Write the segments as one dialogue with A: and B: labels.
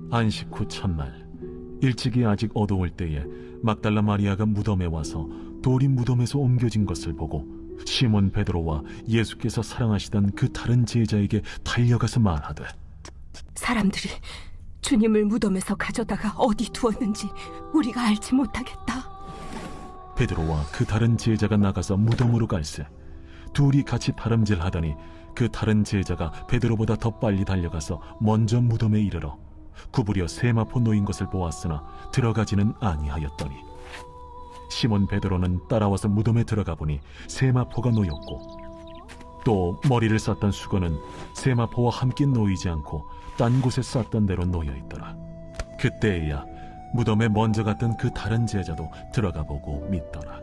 A: 안식 후 첫날 일찍이 아직 어두울 때에 막달라 마리아가 무덤에 와서 돌이 무덤에서 옮겨진 것을 보고 시몬 베드로와 예수께서 사랑하시던 그 다른 제자에게 달려가서 말하되,
B: 사람들이 주님을 무덤에서 가져다가 어디 두었는지 우리가 알지 못하겠다.
A: 베드로와 그 다른 제자가 나가서 무덤으로 갈새 둘이 같이 다름질하더니 그 다른 제자가 베드로보다 더 빨리 달려가서 먼저 무덤에 이르러 구부려 세마포 놓인 것을 보았으나 들어가지는 아니하였더니 시몬 베드로는 따라와서 무덤에 들어가 보니 세마포가 놓였고 또 머리를 쌌던 수건은 세마포와 함께 놓이지 않고 딴 곳에 쌌던 대로 놓여 있더라. 그때에야 무덤에 먼저 갔던 그 다른 제자도 들어가 보고 믿더라.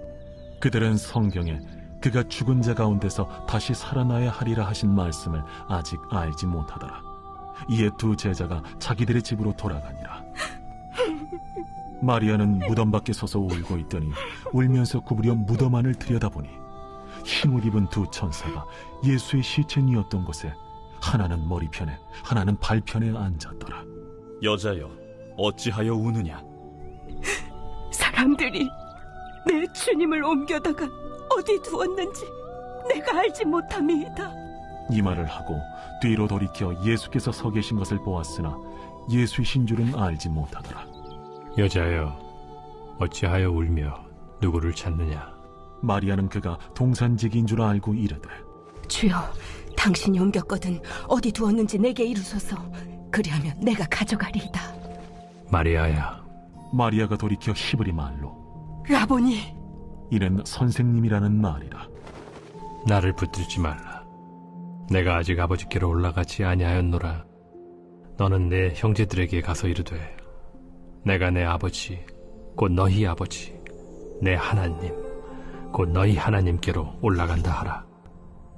A: 그들은 성경에 그가 죽은 자 가운데서 다시 살아나야 하리라 하신 말씀을 아직 알지 못하더라. 이에 두 제자가 자기들의 집으로 돌아가니라. 마리아는 무덤 밖에 서서 울고 있더니 울면서 구부려 무덤 안을 들여다보니 흰옷 입은 두 천사가 예수의 시체니었던 곳에 하나는 머리편에 하나는 발편에 앉았더라.
C: 여자여, 어찌하여 우느냐?
B: 사람들이 내 주님을 옮겨다가 어디 두었는지 내가 알지 못함이다.
A: 이 말을 하고 뒤로 돌이켜 예수께서 서 계신 것을 보았으나 예수이신 줄은 알지 못하더라.
D: 여자여, 어찌하여 울며 누구를 찾느냐?
A: 마리아는 그가 동산지기인 줄 알고 이르되,
B: 주여, 당신이 옮겼거든 어디 두었는지 내게 이루소서. 그리하면 내가 가져가리이다.
D: 마리아야.
A: 마리아가 돌이켜 히브리 말로
B: 라보니,
A: 이는 선생님이라는 말이라.
D: 나를 붙들지 말라. 내가 아직 아버지께로 올라가지 아니하였노라. 너는 내 형제들에게 가서 이르되, 내가 내 아버지 곧 너희 아버지 내 하나님 곧 너희 하나님께로 올라간다 하라.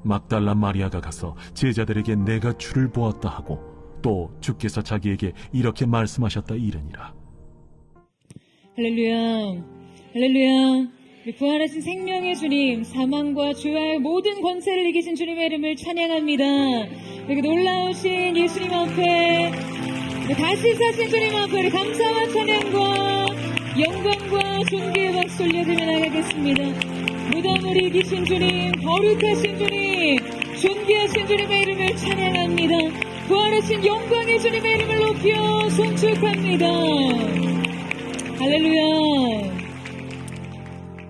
A: 막달라 마리아가 가서 제자들에게 내가 주를 보았다 하고 또 주께서 자기에게 이렇게 말씀하셨다 이르니라.
E: 할렐루야, 할렐루야. 우리 부활하신 생명의 주님, 사망과 죄와의 모든 권세를 이기신 주님의 이름을 찬양합니다. 그리고 놀라우신 예수님 앞에, 다시 사신 주님 앞에 우리 감사와 찬양과 영광과 존귀의 박수 올려드리며 나가겠습니다. 무덤을 이기신 주님, 거룩하신 주님, 존귀하신 주님의 이름을 찬양합니다. 부활하신 영광의 주님의 이름을 높여 송축합니다. 할렐루야.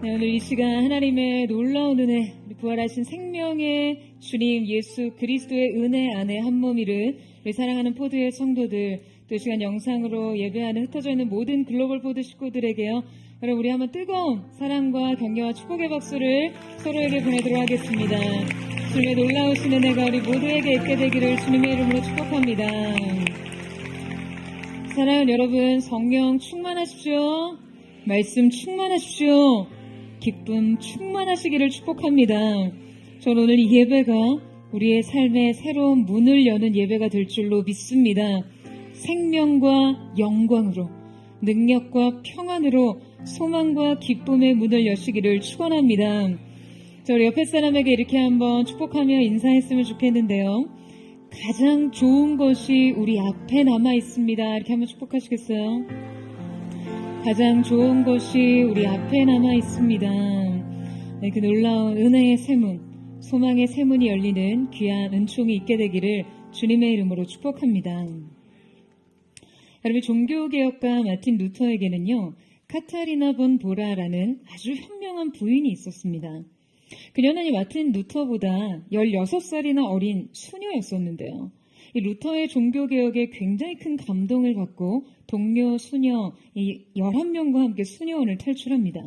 E: 네, 오늘 이 시간 하나님의 놀라운 은혜, 우리 부활하신 생명의 주님 예수 그리스도의 은혜 안에 한 몸 이룬 우리 사랑하는 포드의 성도들, 또 이 시간 영상으로 예배하는 흩어져 있는 모든 글로벌 포드 식구들에게요, 여러분 우리 한번 뜨거운 사랑과 격려와 축복의 박수를 서로에게 보내도록 하겠습니다. 주님의 놀라우신 은혜가 우리 모두에게 있게 되기를 주님의 이름으로 축복합니다. 사랑하는 여러분, 성령 충만하십시오. 말씀 충만하십시오. 기쁨 충만하시기를 축복합니다. 저는 오늘 이 예배가 우리의 삶의 새로운 문을 여는 예배가 될 줄로 믿습니다. 생명과 영광으로, 능력과 평안으로 소망과 기쁨의 문을 여시기를 축원합니다. 저 우리 옆에 사람에게 이렇게 한번 축복하며 인사했으면 좋겠는데요. 가장 좋은 것이 우리 앞에 남아 있습니다. 이렇게 한번 축복하시겠어요? 가장 좋은 것이 우리 앞에 남아 있습니다. 네, 그 놀라운 은혜의 세문, 소망의 세문이 열리는 귀한 은총이 있게 되기를 주님의 이름으로 축복합니다. 여러분, 종교개혁가 마틴 루터에게는요, 카타리나 본 보라라는 아주 현명한 부인이 있었습니다. 그녀는 이 마틴 루터보다 16살이나 어린 수녀였었는데요. 이 루터의 종교개혁에 굉장히 큰 감동을 갖고 동료 수녀 11명과 함께 수녀원을 탈출합니다.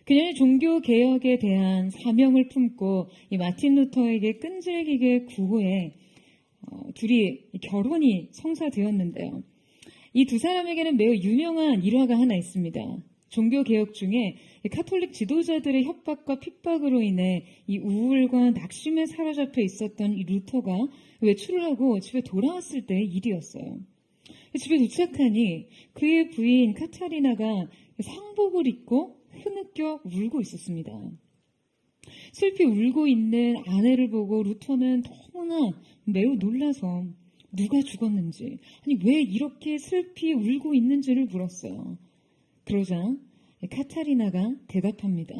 E: 그녀는 종교개혁에 대한 사명을 품고 이 마틴 루터에게 끈질기게 구호해 둘이 결혼이 성사되었는데요. 이 두 사람에게는 매우 유명한 일화가 하나 있습니다. 종교개혁 중에 카톨릭 지도자들의 협박과 핍박으로 인해 이 우울과 낙심에 사로잡혀 있었던 이 루터가 외출을 하고 집에 돌아왔을 때의 일이었어요. 집에 도착하니 그의 부인 카타리나가 상복을 입고 흐느껴 울고 있었습니다. 슬피 울고 있는 아내를 보고 루터는 너무나 매우 놀라서 누가 죽었는지, 아니 왜 이렇게 슬피 울고 있는지를 물었어요. 그러자 카타리나가 대답합니다.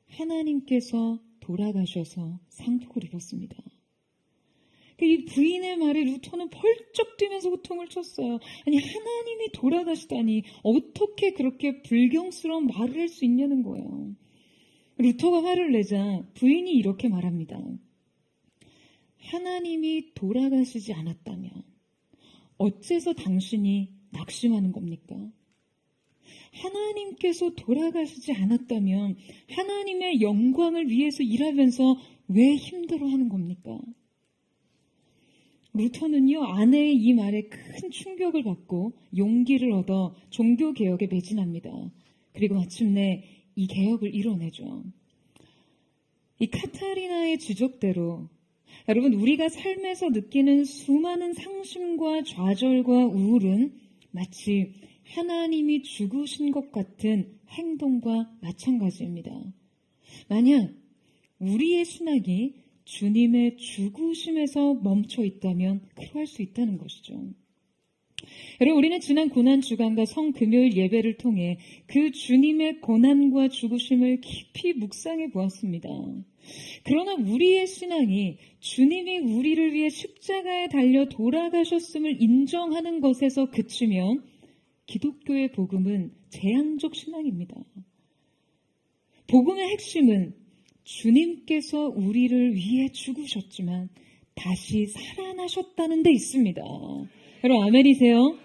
E: 하나님께서 돌아가셔서 상속을 입었습니다. 이 부인의 말에 루터는 펄쩍 뛰면서 호통을 쳤어요. 아니 하나님이 돌아가시다니 어떻게 그렇게 불경스러운 말을 할 수 있냐는 거예요. 루터가 화를 내자 부인이 이렇게 말합니다. 하나님이 돌아가시지 않았다면 어째서 당신이 낙심하는 겁니까? 하나님께서 돌아가시지 않았다면 하나님의 영광을 위해서 일하면서 왜 힘들어하는 겁니까? 루터는요, 아내의 이 말에 큰 충격을 받고 용기를 얻어 종교개혁에 매진합니다. 그리고 마침내 이 개혁을 이뤄내죠. 이 카타리나의 지적대로 여러분, 우리가 삶에서 느끼는 수많은 상심과 좌절과 우울은 마치 하나님이 죽으신 것 같은 행동과 마찬가지입니다. 만약 우리의 신앙이 주님의 죽으심에서 멈춰 있다면 그러할 수 있다는 것이죠. 여러분, 우리는 지난 고난주간과 성금요일 예배를 통해 그 주님의 고난과 죽으심을 깊이 묵상해 보았습니다. 그러나 우리의 신앙이 주님이 우리를 위해 십자가에 달려 돌아가셨음을 인정하는 것에서 그치면 기독교의 복음은 제한적 신앙입니다. 복음의 핵심은 주님께서 우리를 위해 죽으셨지만 다시 살아나셨다는 데 있습니다. 여러분 아멘이세요?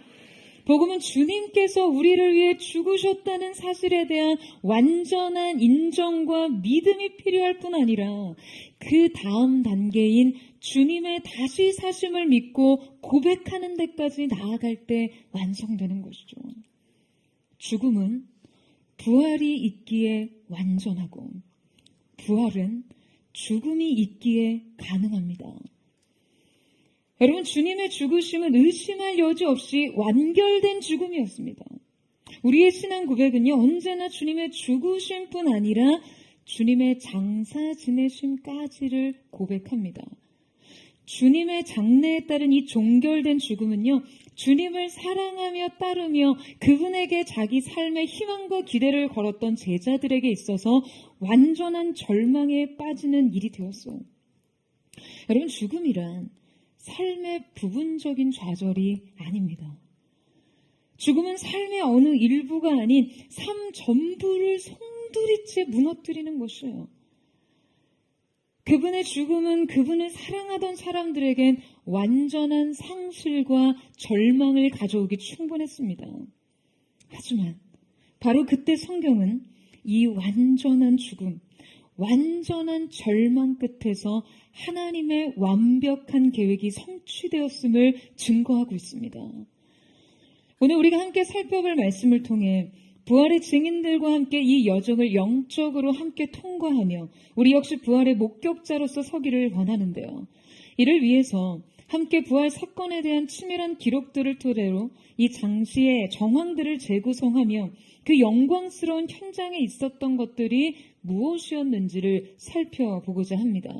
E: 복음은 주님께서 우리를 위해 죽으셨다는 사실에 대한 완전한 인정과 믿음이 필요할 뿐 아니라 그 다음 단계인 주님의 다시 사심을 믿고 고백하는 데까지 나아갈 때 완성되는 것이죠. 죽음은 부활이 있기에 완전하고 부활은 죽음이 있기에 가능합니다. 여러분, 주님의 죽으심은 의심할 여지 없이 완결된 죽음이었습니다. 우리의 신앙 고백은요, 언제나 주님의 죽으심뿐 아니라 주님의 장사 지내심까지를 고백합니다. 주님의 장래에 따른 이 종결된 죽음은요, 주님을 사랑하며 따르며 그분에게 자기 삶의 희망과 기대를 걸었던 제자들에게 있어서 완전한 절망에 빠지는 일이 되었어요. 여러분, 죽음이란 삶의 부분적인 좌절이 아닙니다. 죽음은 삶의 어느 일부가 아닌 삶 전부를 송두리째 무너뜨리는 것이에요. 그분의 죽음은 그분을 사랑하던 사람들에겐 완전한 상실과 절망을 가져오기 충분했습니다. 하지만 바로 그때 성경은 이 완전한 죽음, 완전한 절망 끝에서 하나님의 완벽한 계획이 성취되었음을 증거하고 있습니다. 오늘 우리가 함께 살펴볼 말씀을 통해 부활의 증인들과 함께 이 여정을 영적으로 함께 통과하며 우리 역시 부활의 목격자로서 서기를 원하는데요. 이를 위해서 함께 부활 사건에 대한 치밀한 기록들을 토대로 이 당시의 정황들을 재구성하며 그 영광스러운 현장에 있었던 것들이 무엇이었는지를 살펴보고자 합니다.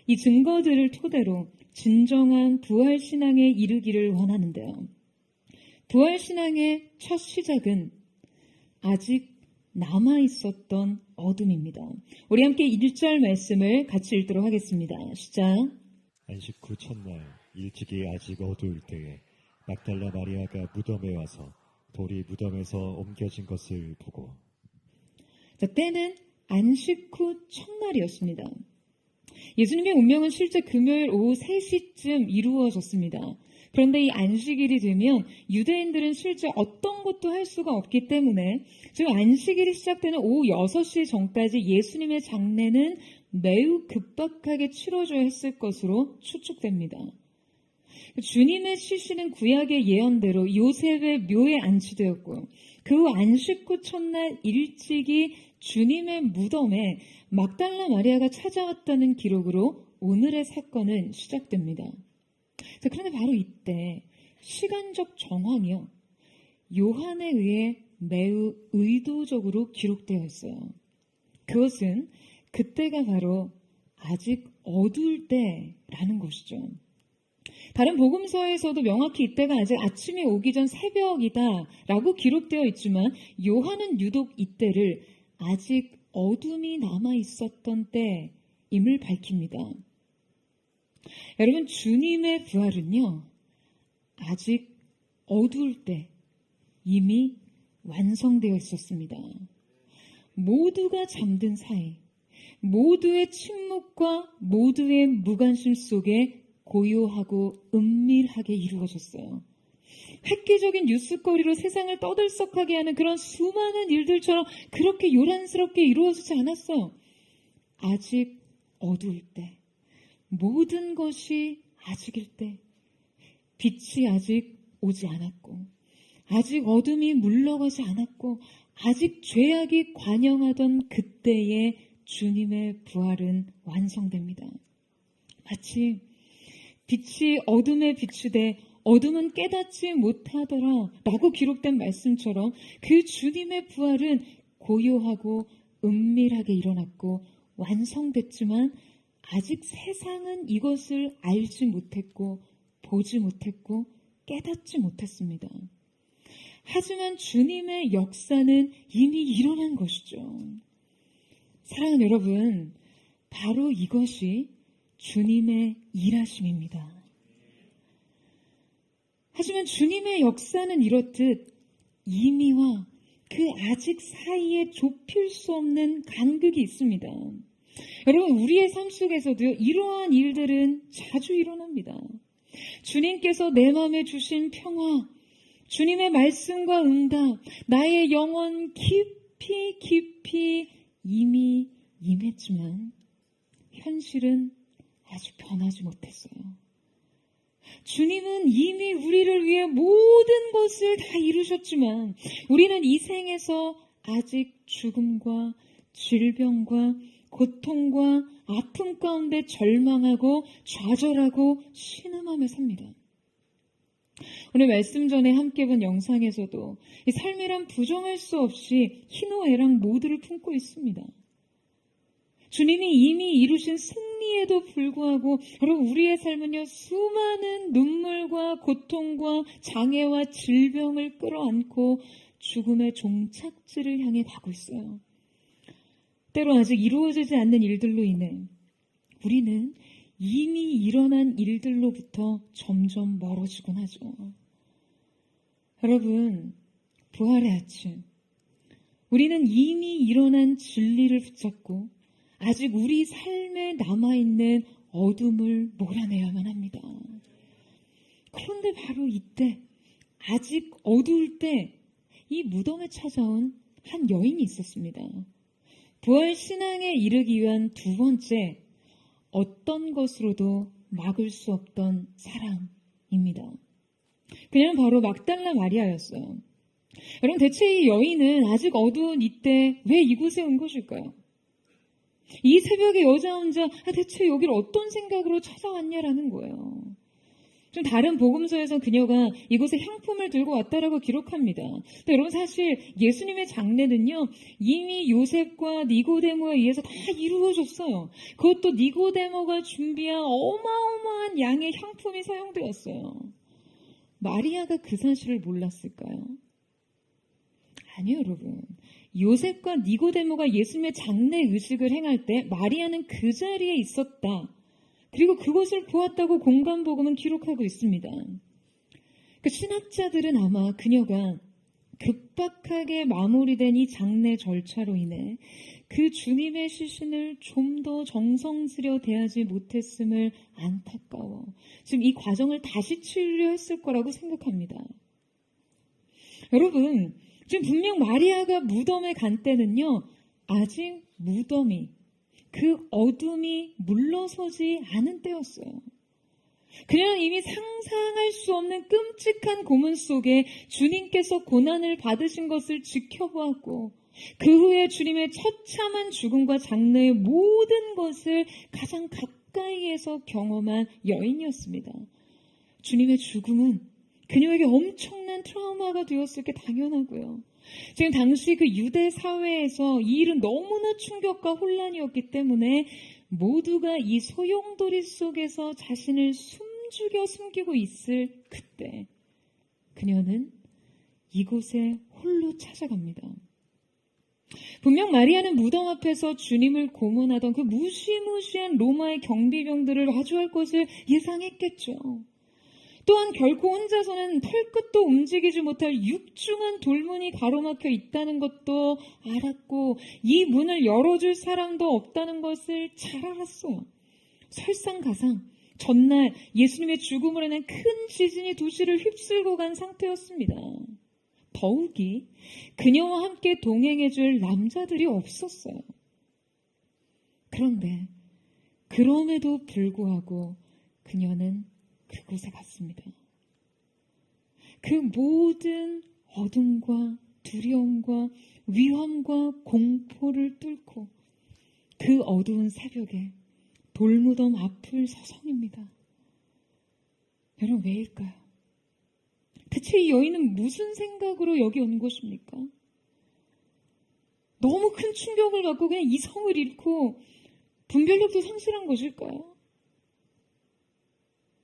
E: 이 증거들을 토대로 진정한 부활신앙에 이르기를 원하는데요. 부활신앙의 첫 시작은 아직 남아있었던 어둠입니다. 우리 함께 1절 말씀을 같이 읽도록 하겠습니다. 시작.
F: 안식 후 첫날 일찍이 아직 어두울 때에 막달라 마리아가 무덤에 와서 돌이 무덤에서 옮겨진 것을 보고.
E: 자, 때는 안식 후 첫날이었습니다. 예수님의 운명은 실제 금요일 오후 3시쯤 이루어졌습니다. 그런데 이 안식일이 되면 유대인들은 실제 어떤 것도 할 수가 없기 때문에 지금 안식일이 시작되는 오후 6시 전까지 예수님의 장례는 매우 급박하게 치러져야 했을 것으로 추측됩니다. 주님의 시신은 구약의 예언대로 요셉의 묘에 안치되었고요. 그 후 안식 후 첫날 일찍이 주님의 무덤에 막달라 마리아가 찾아왔다는 기록으로 오늘의 사건은 시작됩니다. 자, 그런데 바로 이때 시간적 정황이요, 요한에 의해 매우 의도적으로 기록되어 있어요. 그것은 그때가 바로 아직 어두울 때라는 것이죠. 다른 복음서에서도 명확히 이때가 아직 아침이 오기 전 새벽이다라고 기록되어 있지만 요한은 유독 이때를 아직 어둠이 남아 있었던 때임을 밝힙니다. 여러분, 주님의 부활은요, 아직 어두울 때 이미 완성되어 있었습니다. 모두가 잠든 사이, 모두의 침묵과 모두의 무관심 속에 고요하고 은밀하게 이루어졌어요. 획기적인 뉴스거리로 세상을 떠들썩하게 하는 그런 수많은 일들처럼 그렇게 요란스럽게 이루어지지 않았어요. 아직 어두울 때, 모든 것이 아직일 때, 빛이 아직 오지 않았고, 아직 어둠이 물러가지 않았고, 아직 죄악이 관영하던 그때에 주님의 부활은 완성됩니다. 마치 빛이 어둠에 비추되 어둠은 깨닫지 못하더라 라고 기록된 말씀처럼 그 주님의 부활은 고요하고 은밀하게 일어났고 완성됐지만 아직 세상은 이것을 알지 못했고 보지 못했고 깨닫지 못했습니다. 하지만 주님의 역사는 이미 일어난 것이죠. 사랑하는 여러분, 바로 이것이 주님의 일하심입니다. 하지만 주님의 역사는 이렇듯 이미와 그 아직 사이에 좁힐 수 없는 간극이 있습니다. 여러분, 우리의 삶 속에서도요, 이러한 일들은 자주 일어납니다. 주님께서 내 마음에 주신 평화, 주님의 말씀과 응답, 나의 영혼 깊이 깊이 이미 임했지만 현실은 아직 변하지 못했어요. 주님은 이미 우리를 위해 모든 것을 다 이루셨지만 우리는 이 생에서 아직 죽음과 질병과 고통과 아픔 가운데 절망하고 좌절하고 신음하며 삽니다. 오늘 말씀 전에 함께 본 영상에서도 이 삶이란 부정할 수 없이 희노애락 모두를 품고 있습니다. 주님이 이미 이루신 승리에도 불구하고 여러분, 우리의 삶은요, 수많은 눈물과 고통과 장애와 질병을 끌어안고 죽음의 종착지를 향해 가고 있어요. 때로 아직 이루어지지 않는 일들로 인해 우리는 이미 일어난 일들로부터 점점 멀어지곤 하죠. 여러분, 부활의 아침, 우리는 이미 일어난 진리를 붙잡고 아직 우리 삶에 남아있는 어둠을 몰아내야만 합니다. 그런데 바로 이때, 아직 어두울 때 이 무덤에 찾아온 한 여인이 있었습니다. 부활 신앙에 이르기 위한 두 번째, 어떤 것으로도 막을 수 없던 사랑입니다. 그녀는 바로 막달라 마리아였어요. 여러분, 대체 이 여인은 아직 어두운 이때 왜 이곳에 온 것일까요? 이 새벽에 여자 혼자 대체 여기를 어떤 생각으로 찾아왔냐라는 거예요. 좀 다른 복음서에서 그녀가 이곳에 향품을 들고 왔다라고 기록합니다. 근데 여러분, 사실 예수님의 장례는요, 이미 요셉과 니고데모에 의해서 다 이루어졌어요. 그것도 니고데모가 준비한 어마어마한 양의 향품이 사용되었어요. 마리아가 그 사실을 몰랐을까요? 아니요, 여러분. 요셉과 니고데모가 예수님의 장례 의식을 행할 때 마리아는 그 자리에 있었다. 그리고 그것을 보았다고 공간복음은 기록하고 있습니다. 그 신학자들은 아마 그녀가 급박하게 마무리된 이 장례 절차로 인해 그 주님의 시신을 좀 더 정성스려 대하지 못했음을 안타까워 지금 이 과정을 다시 치르려 했을 거라고 생각합니다. 여러분, 지금 분명 마리아가 무덤에 간 때는요, 아직 무덤이, 그 어둠이 물러서지 않은 때였어요. 그녀는 이미 상상할 수 없는 끔찍한 고문 속에 주님께서 고난을 받으신 것을 지켜보았고, 그 후에 주님의 처참한 죽음과 장래의 모든 것을 가장 가까이에서 경험한 여인이었습니다. 주님의 죽음은 그녀에게 엄청난 트라우마가 되었을 게 당연하고요. 지금 당시 그 유대 사회에서 이 일은 너무나 충격과 혼란이었기 때문에 모두가 이 소용돌이 속에서 자신을 숨죽여 숨기고 있을 그때 그녀는 이곳에 홀로 찾아갑니다. 분명 마리아는 무덤 앞에서 주님을 고문하던 그 무시무시한 로마의 경비병들을 마주할 것을 예상했겠죠. 또한 결코 혼자서는 털끝도 움직이지 못할 육중한 돌문이 가로막혀 있다는 것도 알았고 이 문을 열어줄 사람도 없다는 것을 잘 알았어요. 설상가상 전날 예수님의 죽음으로 인한 큰 지진이 도시를 휩쓸고 간 상태였습니다. 더욱이 그녀와 함께 동행해줄 남자들이 없었어요. 그런데 그럼에도 불구하고 그녀는 그곳에 갔습니다. 그 모든 어둠과 두려움과 위험과 공포를 뚫고 그 어두운 새벽에 돌무덤 앞을 서성입니다. 여러분, 왜일까요? 대체 이 여인은 무슨 생각으로 여기 온 것입니까? 너무 큰 충격을 받고 그냥 이성을 잃고 분별력도 상실한 것일까요?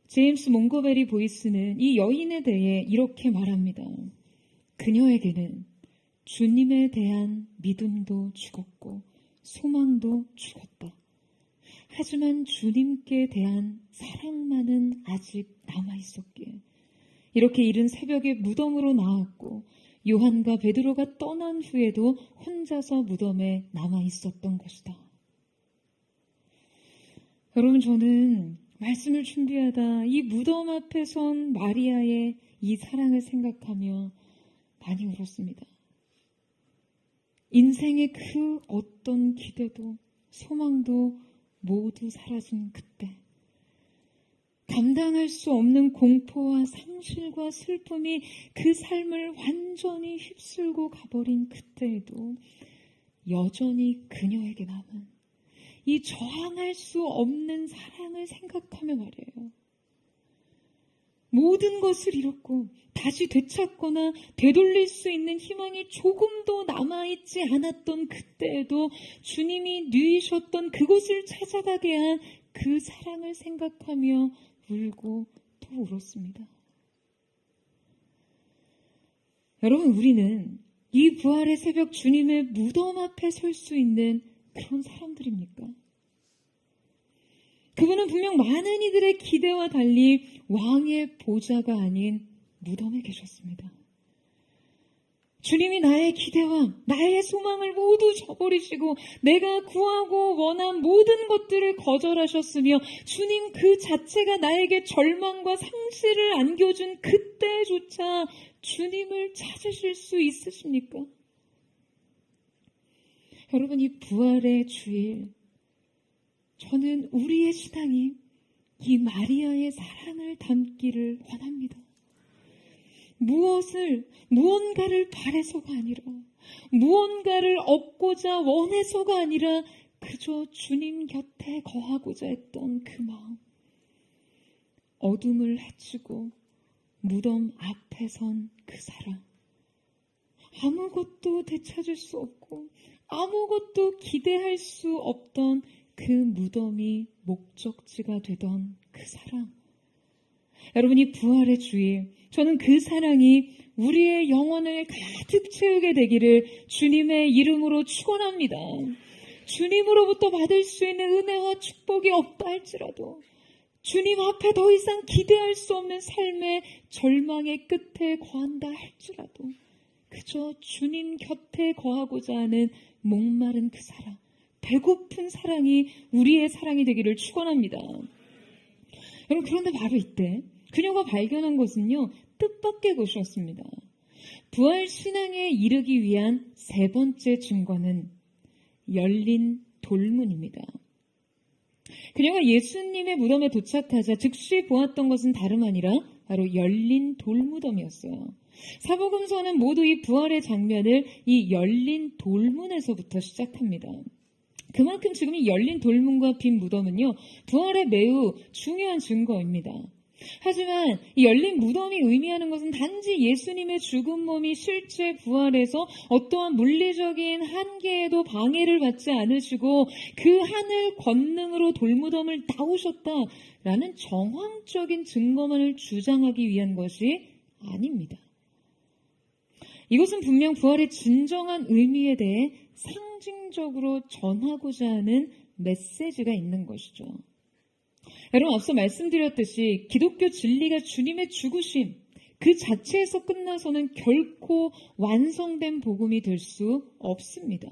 E: 제임스 몽고베리 보이스는 이 여인에 대해 이렇게 말합니다. 그녀에게는 주님에 대한 믿음도 죽었고 소망도 죽었다. 하지만 주님께 대한 사랑만은 아직 남아있었기에 이렇게 이른 새벽에 무덤으로 나왔고 요한과 베드로가 떠난 후에도 혼자서 무덤에 남아있었던 것이다. 여러분, 저는 말씀을 준비하다 이 무덤 앞에 선 마리아의 이 사랑을 생각하며 많이 울었습니다. 인생의 그 어떤 기대도 소망도 모두 사라진 그때, 감당할 수 없는 공포와 상실과 슬픔이 그 삶을 완전히 휩쓸고 가버린 그때에도 여전히 그녀에게 남은 이 저항할 수 없는 사랑을 생각하며 말이에요. 모든 것을 잃었고 다시 되찾거나 되돌릴 수 있는 희망이 조금도 남아있지 않았던 그때에도 주님이 누이셨던 그곳을 찾아가게 한 그 사랑을 생각하며 울고 또 울었습니다. 여러분, 우리는 이 부활의 새벽 주님의 무덤 앞에 설 수 있는 그런 사람들입니까? 그분은 분명 많은 이들의 기대와 달리 왕의 보좌가 아닌 무덤에 계셨습니다. 주님이 나의 기대와 나의 소망을 모두 저버리시고 내가 구하고 원한 모든 것들을 거절하셨으며 주님 그 자체가 나에게 절망과 상실을 안겨준 그때조차 주님을 찾으실 수 있으십니까? 여러분, 이 부활의 주일, 저는 우리의 신앙이 이 마리아의 사랑을 담기를 원합니다. 무언가를 바래서가 아니라, 무언가를 얻고자 원해서가 아니라 그저 주님 곁에 거하고자 했던 그 마음. 어둠을 헤치고 무덤 앞에 선 그 사랑. 아무것도 되찾을 수 없고 아무것도 기대할 수 없던 그 무덤이 목적지가 되던 그 사랑. 여러분, 이 부활의 주일, 저는 그 사랑이 우리의 영혼을 가득 채우게 되기를 주님의 이름으로 축원합니다. 주님으로부터 받을 수 있는 은혜와 축복이 없다 할지라도 주님 앞에 더 이상 기대할 수 없는 삶의 절망의 끝에 거한다 할지라도 그저 주님 곁에 거하고자 하는 목마른 그 사랑, 배고픈 사랑이 우리의 사랑이 되기를 축원합니다. 여러분, 그런데 바로 이때 그녀가 발견한 것은요, 뜻밖의 것이었습니다. 부활 신앙에 이르기 위한 세 번째 증거는 열린 돌문입니다. 그녀가 예수님의 무덤에 도착하자 즉시 보았던 것은 다름 아니라 바로 열린 돌무덤이었어요. 사복음서는 모두 이 부활의 장면을 이 열린 돌문에서부터 시작합니다. 그만큼 지금 이 열린 돌문과 빈 무덤은요, 부활의 매우 중요한 증거입니다. 하지만 이 열린 무덤이 의미하는 것은 단지 예수님의 죽은 몸이 실제 부활해서 어떠한 물리적인 한계에도 방해를 받지 않으시고 그 하늘 권능으로 돌무덤을 나오셨다라는 정황적인 증거만을 주장하기 위한 것이 아닙니다. 이것은 분명 부활의 진정한 의미에 대해 상징적으로 전하고자 하는 메시지가 있는 것이죠. 여러분, 앞서 말씀드렸듯이 기독교 진리가 주님의 죽으심 그 자체에서 끝나서는 결코 완성된 복음이 될 수 없습니다.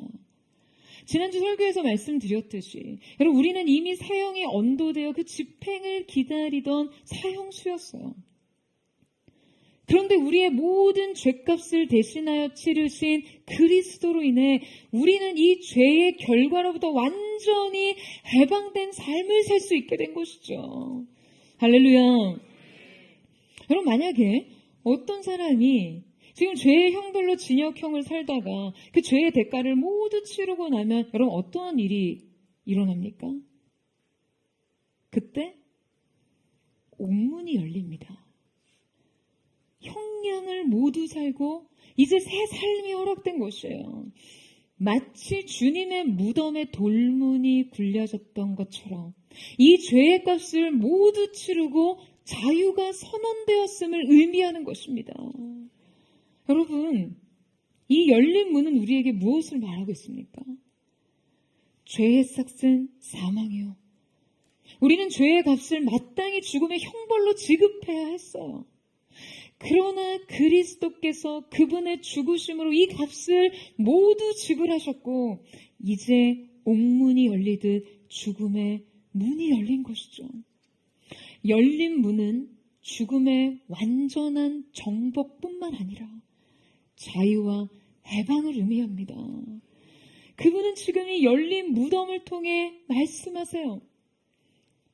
E: 지난주 설교에서 말씀드렸듯이 여러분, 우리는 이미 사형에 언도되어 그 집행을 기다리던 사형수였어요. 그런데 우리의 모든 죄값을 대신하여 치르신 그리스도로 인해 우리는 이 죄의 결과로부터 완전히 해방된 삶을 살 수 있게 된 것이죠. 할렐루야. 여러분, 만약에 어떤 사람이 지금 죄의 형벌로 징역형을 살다가 그 죄의 대가를 모두 치르고 나면 여러분, 어떠한 일이 일어납니까? 그때 옥문이 열립니다. 형량을 모두 살고 이제 새 삶이 허락된 것이에요. 마치 주님의 무덤에 돌문이 굴려졌던 것처럼 이 죄의 값을 모두 치르고 자유가 선언되었음을 의미하는 것입니다. 여러분, 이 열린 문은 우리에게 무엇을 말하고 있습니까? 죄의 삭은 사망이요. 우리는 죄의 값을 마땅히 죽음의 형벌로 지급해야 했어요. 그러나 그리스도께서 그분의 죽으심으로 이 값을 모두 지불하셨고 이제 옥문이 열리듯 죽음의 문이 열린 것이죠. 열린 문은 죽음의 완전한 정복뿐만 아니라 자유와 해방을 의미합니다. 그분은 지금 이 열린 무덤을 통해 말씀하세요.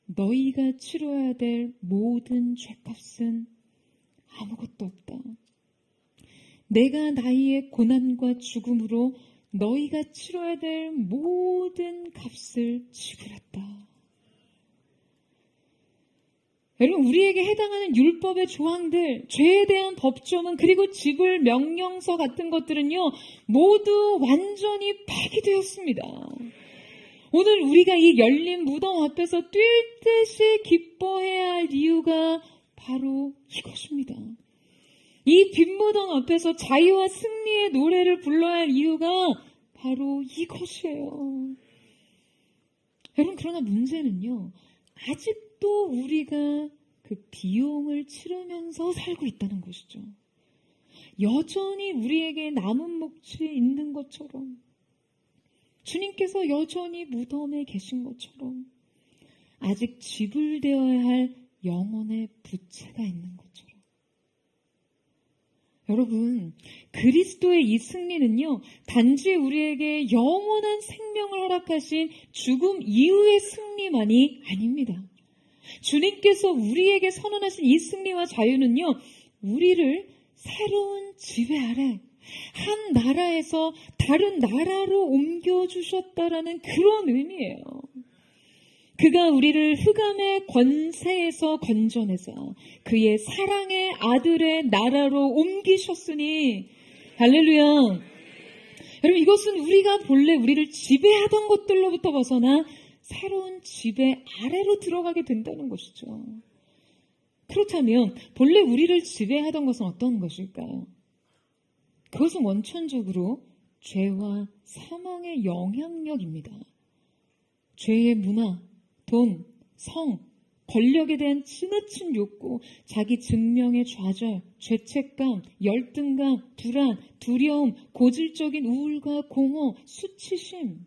E: 너희가 치러야 될 모든 죄값은 아무것도 없다. 내가 나의 고난과 죽음으로 너희가 치러야 될 모든 값을 지불했다. 여러분, 우리에게 해당하는 율법의 조항들, 죄에 대한 법조문, 그리고 지불 명령서 같은 것들은요, 모두 완전히 폐기되었습니다. 오늘 우리가 이 열린 무덤 앞에서 뛸 듯이 기뻐해야 할 이유가 바로 이것입니다. 이 빈 무덤 앞에서 자유와 승리의 노래를 불러야 할 이유가 바로 이것이에요. 여러분, 그러나 문제는요, 아직도 우리가 그 비용을 치르면서 살고 있다는 것이죠. 여전히 우리에게 남은 몫이 있는 것처럼, 주님께서 여전히 무덤에 계신 것처럼, 아직 지불되어야 할 영혼의 부채가 있는 것처럼. 여러분, 그리스도의 이 승리는요, 단지 우리에게 영원한 생명을 허락하신 죽음 이후의 승리만이 아닙니다. 주님께서 우리에게 선언하신 이 승리와 자유는요, 우리를 새로운 지배 아래 한 나라에서 다른 나라로 옮겨주셨다라는 그런 의미예요. 그가 우리를 흑암의 권세에서 건져내서 그의 사랑의 아들의 나라로 옮기셨으니, 할렐루야. 여러분, 이것은 우리가 본래 우리를 지배하던 것들로부터 벗어나 새로운 지배 아래로 들어가게 된다는 것이죠. 그렇다면 본래 우리를 지배하던 것은 어떤 것일까요? 그것은 원천적으로 죄와 사망의 영향력입니다. 죄의 문화, 돈, 성, 권력에 대한 지나친 욕구, 자기 증명의 좌절, 죄책감, 열등감, 불안, 두려움, 고질적인 우울과 공허, 수치심.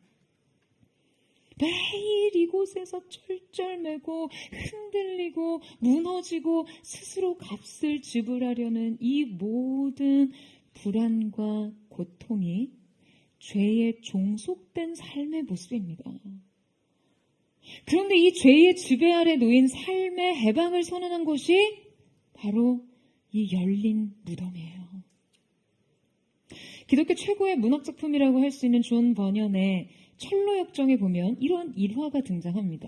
E: 매일 이곳에서 쩔쩔매고 흔들리고 무너지고 스스로 값을 지불하려는 이 모든 불안과 고통이 죄에 종속된 삶의 모습입니다. 그런데 이 죄의 지배 아래 놓인 삶의 해방을 선언한 것이 바로 이 열린 무덤이에요. 기독교 최고의 문학작품이라고 할 수 있는 존 버년의 철로역정에 보면 이런 일화가 등장합니다.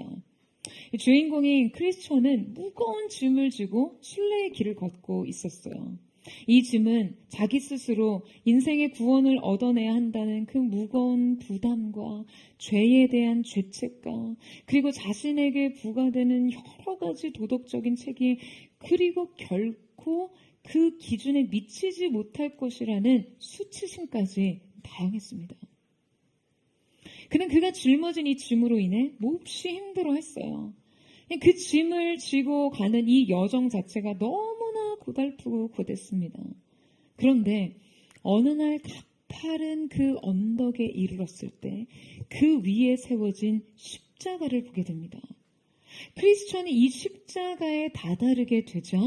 E: 주인공인 크리스천은 무거운 짐을 지고 순례의 길을 걷고 있었어요. 이 짐은 자기 스스로 인생의 구원을 얻어내야 한다는 그 무거운 부담과 죄에 대한 죄책감, 그리고 자신에게 부과되는 여러 가지 도덕적인 책임, 그리고 결코 그 기준에 미치지 못할 것이라는 수치심까지 다양했습니다. 그는 그가 짊어진 이 짐으로 인해 몹시 힘들어했어요. 그 짐을 지고 가는 이 여정 자체가 너무나 고달프고 고됐습니다. 그런데 어느 날 가파른 그 언덕에 이르렀을 때 그 위에 세워진 십자가를 보게 됩니다. 크리스천이 이 십자가에 다다르게 되자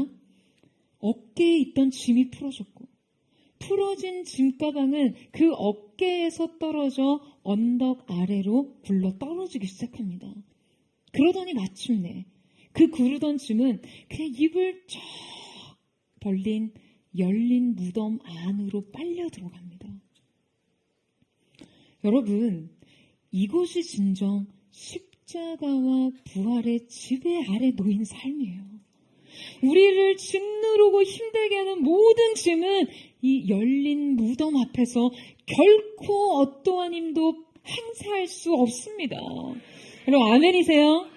E: 어깨에 있던 짐이 풀어졌고, 풀어진 짐가방은 그 어깨에서 떨어져 언덕 아래로 굴러 떨어지기 시작합니다. 그러더니 마침내 그 구르던 짐은 그냥 입을 쫙 벌린 열린 무덤 안으로 빨려 들어갑니다. 여러분, 이곳이 진정 십자가와 부활의 지배 아래 놓인 삶이에요. 우리를 짓누르고 힘들게 하는 모든 짐은 이 열린 무덤 앞에서 결코 어떠한 힘도 행사할 수 없습니다. 여러분, 아멘이세요?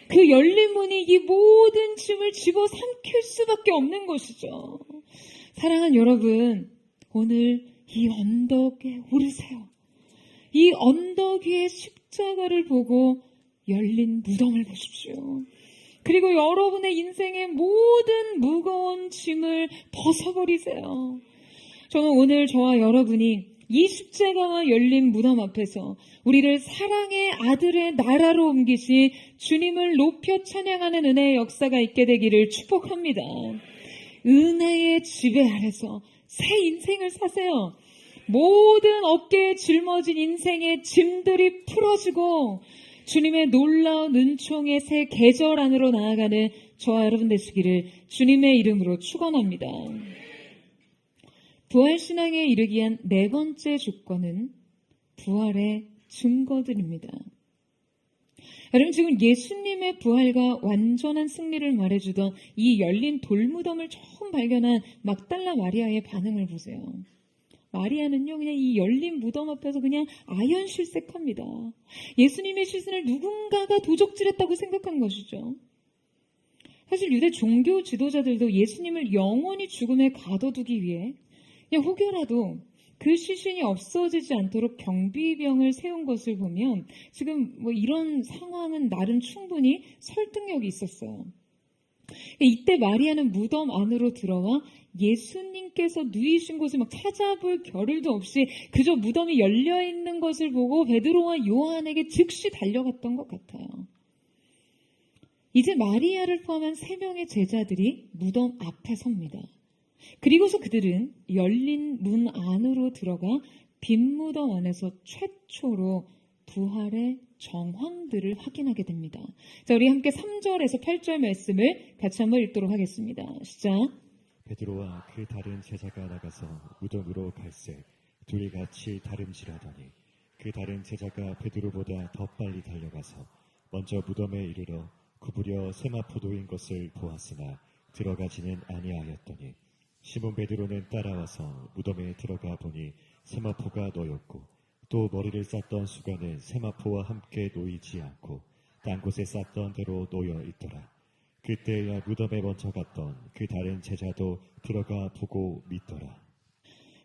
E: 그 열린 문이 이 모든 짐을 집어삼킬 수밖에 없는 것이죠. 사랑하는 여러분, 오늘 이 언덕에 오르세요. 이 언덕 위에 십자가를 보고 열린 무덤을 보십시오. 그리고 여러분의 인생의 모든 무거운 짐을 벗어버리세요. 저는 오늘 저와 여러분이 이 십자가와 열린 무덤 앞에서 우리를 사랑의 아들의 나라로 옮기신 주님을 높여 찬양하는 은혜의 역사가 있게 되기를 축복합니다. 은혜의 지배 아래서 새 인생을 사세요. 모든 어깨에 짊어진 인생의 짐들이 풀어지고 주님의 놀라운 은총의 새 계절 안으로 나아가는 저와 여러분 되시기를 주님의 이름으로 축원합니다. 부활신앙에 이르기 위한 네 번째 조건은 부활의 증거들입니다. 여러분, 지금 예수님의 부활과 완전한 승리를 말해주던 이 열린 돌무덤을 처음 발견한 막달라 마리아의 반응을 보세요. 마리아는요, 그냥 이 열린 무덤 앞에서 그냥 아연실색합니다. 예수님의 시신을 누군가가 도적질했다고 생각한 것이죠. 사실 유대 종교 지도자들도 예수님을 영원히 죽음에 가둬두기 위해 그냥 혹여라도 그 시신이 없어지지 않도록 경비병을 세운 것을 보면 지금 뭐 이런 상황은 나름 충분히 설득력이 있었어요. 이때 마리아는 무덤 안으로 들어와 예수님께서 누이신 곳을 막 찾아볼 겨를도 없이 그저 무덤이 열려있는 것을 보고 베드로와 요한에게 즉시 달려갔던 것 같아요. 이제 마리아를 포함한 3명의 제자들이 무덤 앞에 섭니다. 그리고서 그들은 열린 문 안으로 들어가 빈 무덤 안에서 최초로 부활의 정황들을 확인하게 됩니다. 자, 우리 함께 3절에서 8절 말씀을 같이 한번 읽도록 하겠습니다. 시작.
F: 베드로와 그 다른 제자가 나가서 무덤으로 갈새 둘이 같이 다름질하더니 그 다른 제자가 베드로보다 더 빨리 달려가서 먼저 무덤에 이르러 구부려 세마포도인 것을 보았으나 들어가지는 아니하였더니 시몬 베드로는 따라와서 무덤에 들어가 보니 세마포가 놓였고 또 머리를 쌌던 수건은 세마포와 함께 놓이지 않고 딴 곳에 쌌던 대로 놓여 있더라. 그때야 무덤에 먼저 갔던 그 다른 제자도 들어가 보고 믿더라.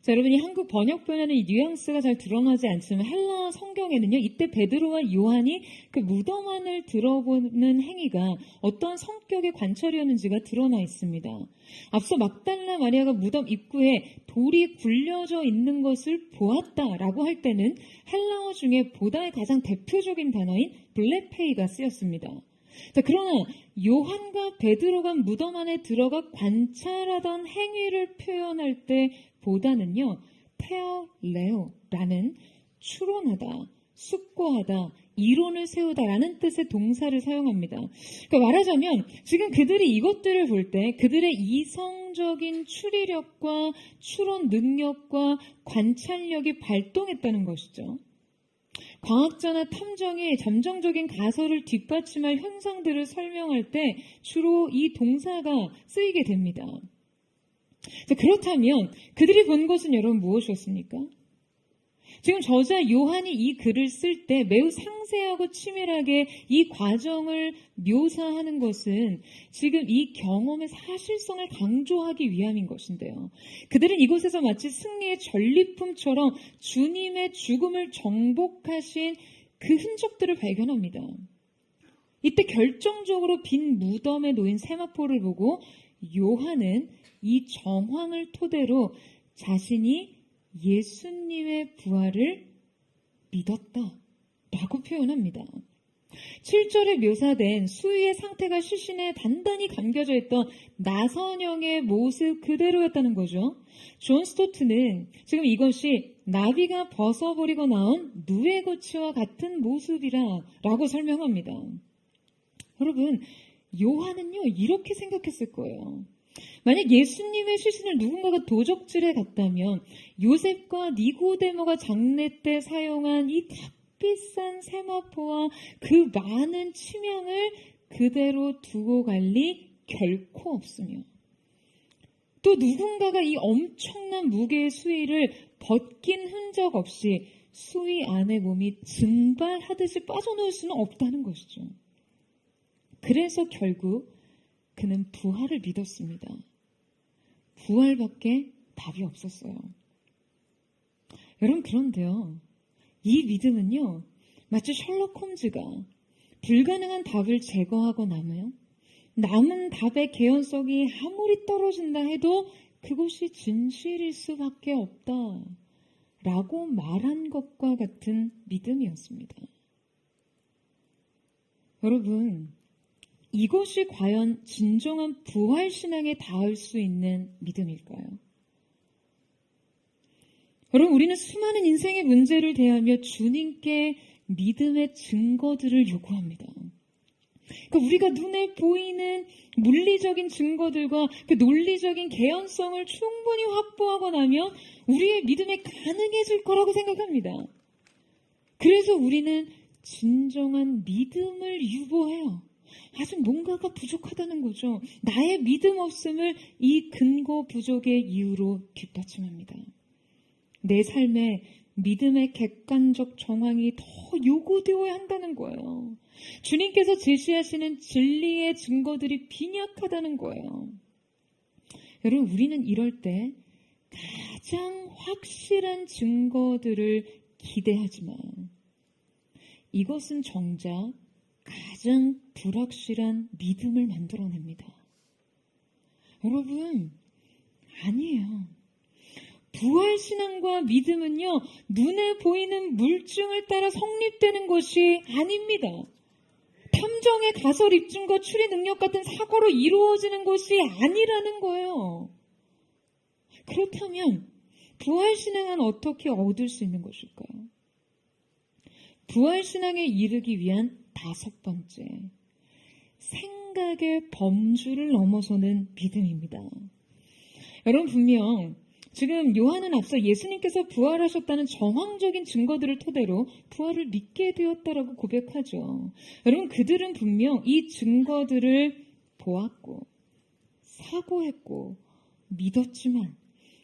E: 자, 여러분이 한국 번역본에는 이 뉘앙스가 잘 드러나지 않지만 헬라 성경에는요, 이때 베드로와 요한이 그 무덤 안을 들어보는 행위가 어떠한 성격의 관찰이었는지가 드러나 있습니다. 앞서 막달라 마리아가 무덤 입구에 돌이 굴려져 있는 것을 보았다라고 할 때는 헬라어 중에 보다의 가장 대표적인 단어인 블레페이가 쓰였습니다. 자, 그러나 요한과 베드로가 무덤 안에 들어가 관찰하던 행위를 표현할 때 보다는요, 페어레오라는 추론하다, 숙고하다, 이론을 세우다라는 뜻의 동사를 사용합니다. 그러니까 말하자면 지금 그들이 이것들을 볼 때 그들의 이성적인 추리력과 추론 능력과 관찰력이 발동했다는 것이죠. 과학자나 탐정이 잠정적인 가설을 뒷받침할 현상들을 설명할 때 주로 이 동사가 쓰이게 됩니다. 자, 그렇다면 그들이 본 것은 여러분 무엇이었습니까? 지금 저자 요한이 이 글을 쓸 때 매우 상세하고 치밀하게 이 과정을 묘사하는 것은 지금 이 경험의 사실성을 강조하기 위함인 것인데요. 그들은 이곳에서 마치 승리의 전리품처럼 주님의 죽음을 정복하신 그 흔적들을 발견합니다. 이때 결정적으로 빈 무덤에 놓인 세마포를 보고 요한은 이 정황을 토대로 자신이 예수님의 부활을 믿었다라고 표현합니다. 7절에 묘사된 수위의 상태가 시신에 단단히 감겨져 있던 나선형의 모습 그대로였다는 거죠. 존 스토트는 지금 이것이 나비가 벗어버리고 나온 누에고치와 같은 모습이라고 설명합니다. 여러분, 요한은요 이렇게 생각했을 거예요. 만약 예수님의 시신을 누군가가 도적질해 갔다면 요셉과 니고데모가 장례 때 사용한 이 값비싼 세마포와 그 많은 침향을 그대로 두고 갈 리 결코 없으며, 또 누군가가 이 엄청난 무게의 수위를 벗긴 흔적 없이 수위 안에 몸이 증발하듯이 빠져나올 수는 없다는 것이죠. 그래서 결국 그는 부활을 믿었습니다. 부활밖에 답이 없었어요. 여러분, 그런데요, 이 믿음은요 마치 셜록 홈즈가 불가능한 답을 제거하고 나면 남은 답의 개연성이 아무리 떨어진다 해도 그것이 진실일 수밖에 없다 라고 말한 것과 같은 믿음이었습니다. 여러분, 이것이 과연 진정한 부활신앙에 닿을 수 있는 믿음일까요? 여러분, 우리는 수많은 인생의 문제를 대하며 주님께 믿음의 증거들을 요구합니다. 그러니까 우리가 눈에 보이는 물리적인 증거들과 그 논리적인 개연성을 충분히 확보하고 나면 우리의 믿음이 가능해질 거라고 생각합니다. 그래서 우리는 진정한 믿음을 유보해요. 아직 뭔가가 부족하다는 거죠. 나의 믿음 없음을 이 근거 부족의 이유로 뒷받침합니다. 내 삶에 믿음의 객관적 정황이 더 요구되어야 한다는 거예요. 주님께서 제시하시는 진리의 증거들이 빈약하다는 거예요. 여러분, 우리는 이럴 때 가장 확실한 증거들을 기대하지만 이것은 정작 가장 불확실한 믿음을 만들어냅니다. 여러분, 아니에요. 부활신앙과 믿음은요, 눈에 보이는 물증을 따라 성립되는 것이 아닙니다. 탐정의 가설 입증과 추리 능력 같은 사고로 이루어지는 것이 아니라는 거예요. 그렇다면 부활신앙은 어떻게 얻을 수 있는 것일까요? 부활신앙에 이르기 위한 5번째, 생각의 범주를 넘어서는 믿음입니다. 여러분, 분명 지금 요한은 앞서 예수님께서 부활하셨다는 정황적인 증거들을 토대로 부활을 믿게 되었다라고 고백하죠. 여러분, 그들은 분명 이 증거들을 보았고 사고했고 믿었지만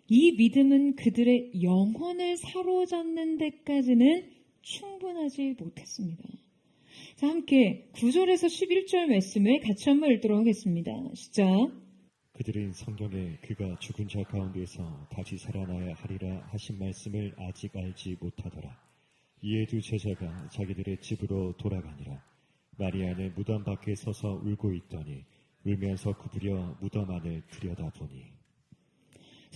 E: 이 믿음은 그들의 영혼을 사로잡는 데까지는 충분하지 못했습니다. 자, 함께 9절에서 11절 말씀을 같이 한번 읽도록 하겠습니다. 시작.
F: 그들은 성경에 그가 죽은 자 가운데서 다시 살아나야 하리라 하신 말씀을 아직 알지 못하더라. 이에 두 제자가 자기들의 집으로 돌아가니라. 마리아는 무덤 밖에 서서 울고 있더니 울면서 구부려 무덤 안을 들여다보니.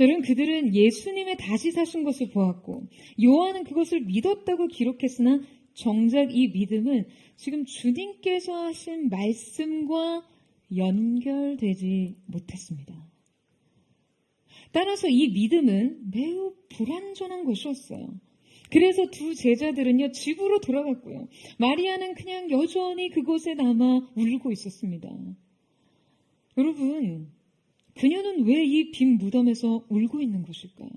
E: 여러분, 그들은 예수님의 다시 사신 것을 보았고 요한은 그것을 믿었다고 기록했으나 정작 이 믿음은 지금 주님께서 하신 말씀과 연결되지 못했습니다. 따라서 이 믿음은 매우 불완전한 것이었어요. 그래서 두 제자들은요, 집으로 돌아갔고요. 마리아는 그냥 여전히 그곳에 남아 울고 있었습니다. 여러분, 그녀는 왜 이 빈 무덤에서 울고 있는 것일까요?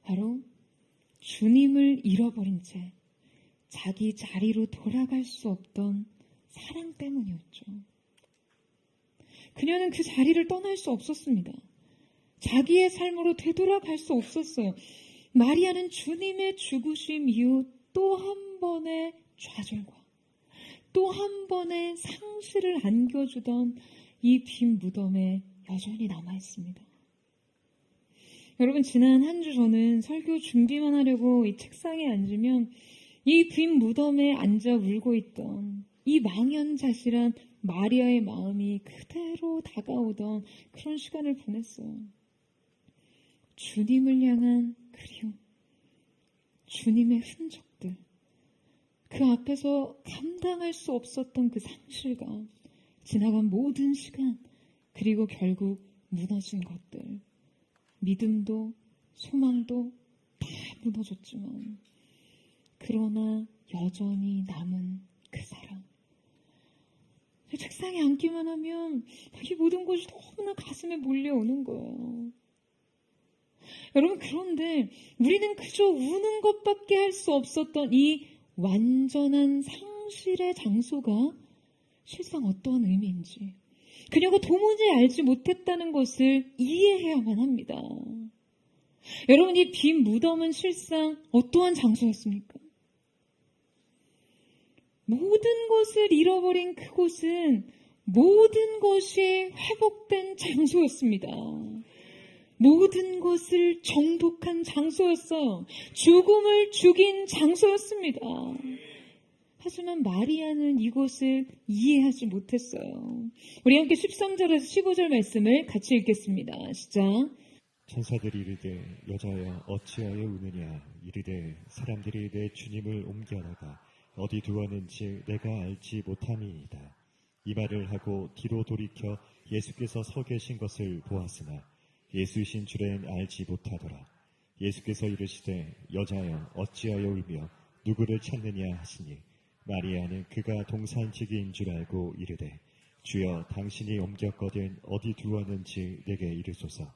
E: 바로 주님을 잃어버린 채 자기 자리로 돌아갈 수 없던 사랑 때문이었죠. 그녀는 그 자리를 떠날 수 없었습니다. 자기의 삶으로 되돌아갈 수 없었어요. 마리아는 주님의 죽으심 이후 또 한 번의 좌절과 또 한 번의 상실을 안겨주던 이 빈 무덤에 여전히 남아있습니다. 여러분, 지난 한 주 저는 설교 준비만 하려고 이 책상에 앉으면 이 빈 무덤에 앉아 울고 있던 이 망연자실한 마리아의 마음이 그대로 다가오던 그런 시간을 보냈어요. 주님을 향한 그리움, 주님의 흔적들, 그 앞에서 감당할 수 없었던 그 상실감, 지나간 모든 시간, 그리고 결국 무너진 것들, 믿음도 소망도 다 무너졌지만 그러나 여전히 남은 그 사랑. 책상에 앉기만 하면 이 모든 것이 너무나 가슴에 몰려오는 거예요. 여러분, 그런데 우리는 그저 우는 것밖에 할 수 없었던 이 완전한 상실의 장소가 실상 어떠한 의미인지 그녀가 도무지 알지 못했다는 것을 이해해야만 합니다. 여러분, 이 빈 무덤은 실상 어떠한 장소였습니까? 모든 것을 잃어버린 그곳은 모든 것이 회복된 장소였습니다. 모든 것을 정복한 장소였어요. 죽음을 죽인 장소였습니다. 하지만 마리아는 이곳을 이해하지 못했어요. 우리 함께 13절에서 15절 말씀을 같이 읽겠습니다. 시작.
F: 천사들이 이르되 여자여 어찌하여 우느냐 이르되 사람들이 내 주님을 옮겨나가 어디 두었는지 내가 알지 못함이이다. 이 말을 하고 뒤로 돌이켜 예수께서 서 계신 것을 보았으나 예수이신 줄엔 알지 못하더라. 예수께서 이르시되 여자여 어찌하여 울며 누구를 찾느냐 하시니 마리아는 그가 동산지기인 줄 알고 이르되 주여 당신이 옮겼거든 어디 두었는지 내게 이르소서.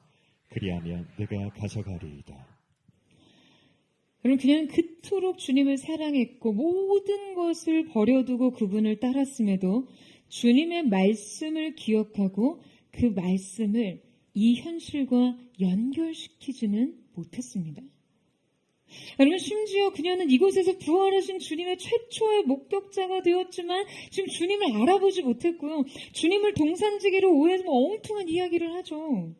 F: 그리하면 내가 가져가리이다.
E: 여러분, 그녀는 그토록 주님을 사랑했고 모든 것을 버려두고 그분을 따랐음에도 주님의 말씀을 기억하고 그 말씀을 이 현실과 연결시키지는 못했습니다. 여러분, 심지어 그녀는 이곳에서 부활하신 주님의 최초의 목격자가 되었지만 지금 주님을 알아보지 못했고요. 주님을 동산지기로 오해해서 엉뚱한 이야기를 하죠.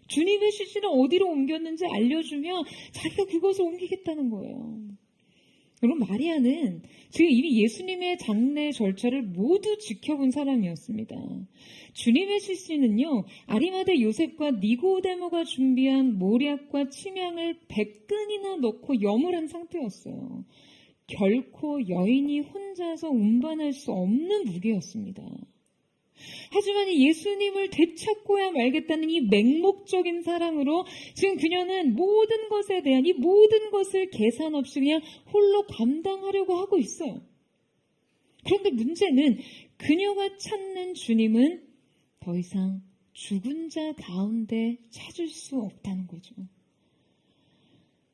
E: 주님의 시신을 어디로 옮겼는지 알려주며 자기가 그것을 옮기겠다는 거예요. 여러분, 마리아는 지금 이미 예수님의 장례 절차를 모두 지켜본 사람이었습니다. 주님의 시신은요, 아리마대 요셉과 니고데모가 준비한 모략과 침향을 100근이나 넣고 염을 상태였어요. 결코 여인이 혼자서 운반할 수 없는 무게였습니다. 하지만 이 예수님을 되찾고야 말겠다는 이 맹목적인 사랑으로 지금 그녀는 모든 것에 대한 이 모든 것을 계산 없이 그냥 홀로 감당하려고 하고 있어요. 그런데 문제는 그녀가 찾는 주님은 더 이상 죽은 자 가운데 찾을 수 없다는 거죠.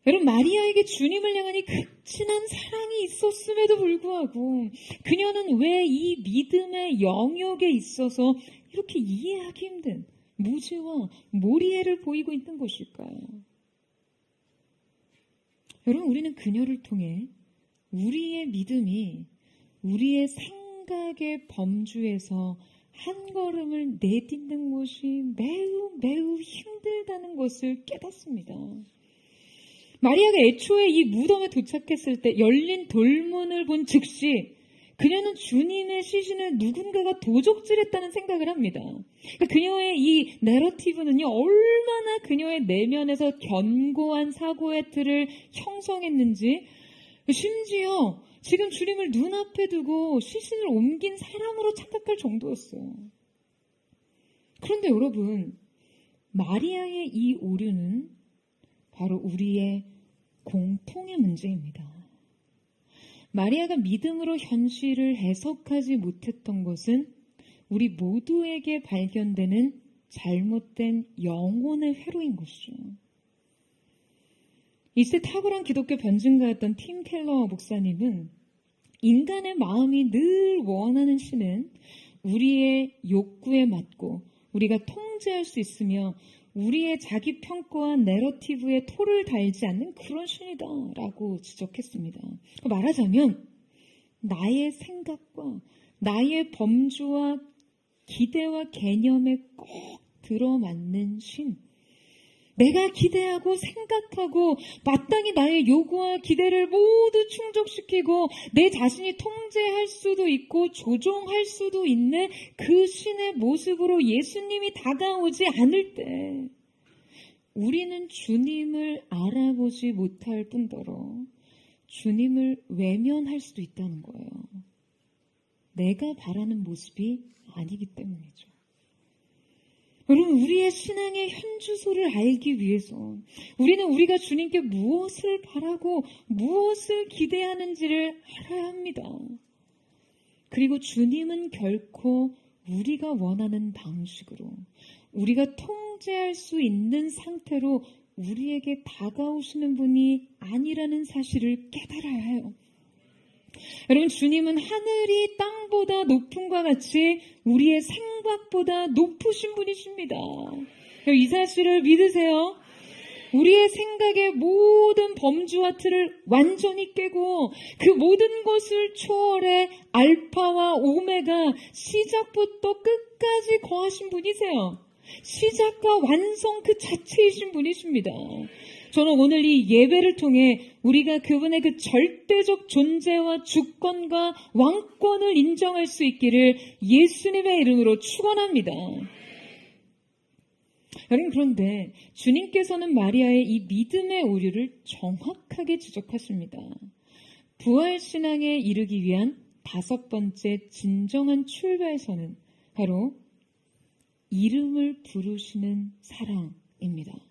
E: 여러분, 마리아에게 주님을 향한 이 극진한 사랑이 있었음에도 불구하고 그녀는 왜 이 믿음의 영역에 있어서 이렇게 이해하기 힘든 무지와 모리애를 보이고 있는 것일까요? 여러분, 우리는 그녀를 통해 우리의 믿음이 우리의 생각의 범주에서 한 걸음을 내딛는 것이 매우 매우 힘들다는 것을 깨닫습니다. 마리아가 애초에 이 무덤에 도착했을 때 열린 돌문을 본 즉시 그녀는 주님의 시신을 누군가가 도적질했다는 생각을 합니다. 그러니까 그녀의 이 내러티브는요, 얼마나 그녀의 내면에서 견고한 사고의 틀을 형성했는지, 심지어 지금 주님을 눈앞에 두고 시신을 옮긴 사람으로 착각할 정도였어요. 그런데 여러분, 마리아의 이 오류는 바로 우리의 공통의 문제입니다. 마리아가 믿음으로 현실을 해석하지 못했던 것은 우리 모두에게 발견되는 잘못된 영혼의 회로인 것이죠. 이때 탁월한 기독교 변증가였던 팀 켈러 목사님은 인간의 마음이 늘 원하는 신은 우리의 욕구에 맞고 우리가 통제할 수 있으며 우리의 자기 평가와 내러티브에 토를 달지 않는 그런 신이다라고 지적했습니다. 말하자면 나의 생각과 나의 범주와 기대와 개념에 꼭 들어맞는 신. 내가 기대하고 생각하고 마땅히 나의 요구와 기대를 모두 충족시키고 내 자신이 통제할 수도 있고 조종할 수도 있는 그 신의 모습으로 예수님이 다가오지 않을 때 우리는 주님을 알아보지 못할 뿐더러 주님을 외면할 수도 있다는 거예요. 내가 바라는 모습이 아니기 때문이죠. 여러분, 우리의 신앙의 현주소를 알기 위해서 우리는 우리가 주님께 무엇을 바라고 무엇을 기대하는지를 알아야 합니다. 그리고 주님은 결코 우리가 원하는 방식으로 우리가 통제할 수 있는 상태로 우리에게 다가오시는 분이 아니라는 사실을 깨달아야 해요. 여러분, 주님은 하늘이 땅보다 높음과 같이 우리의 생각보다 높으신 분이십니다. 이 사실을 믿으세요. 우리의 생각의 모든 범주와 틀을 완전히 깨고 그 모든 것을 초월해 알파와 오메가, 시작부터 끝까지 거하신 분이세요. 시작과 완성 그 자체이신 분이십니다. 저는 오늘 이 예배를 통해 우리가 그분의 그 절대적 존재와 주권과 왕권을 인정할 수 있기를 예수님의 이름으로 축원합니다. 여러분, 그런데 주님께서는 마리아의 이 믿음의 오류를 정확하게 지적하십니다. 부활신앙에 이르기 위한 5번째 진정한 출발선은 바로 이름을 부르시는 사랑입니다.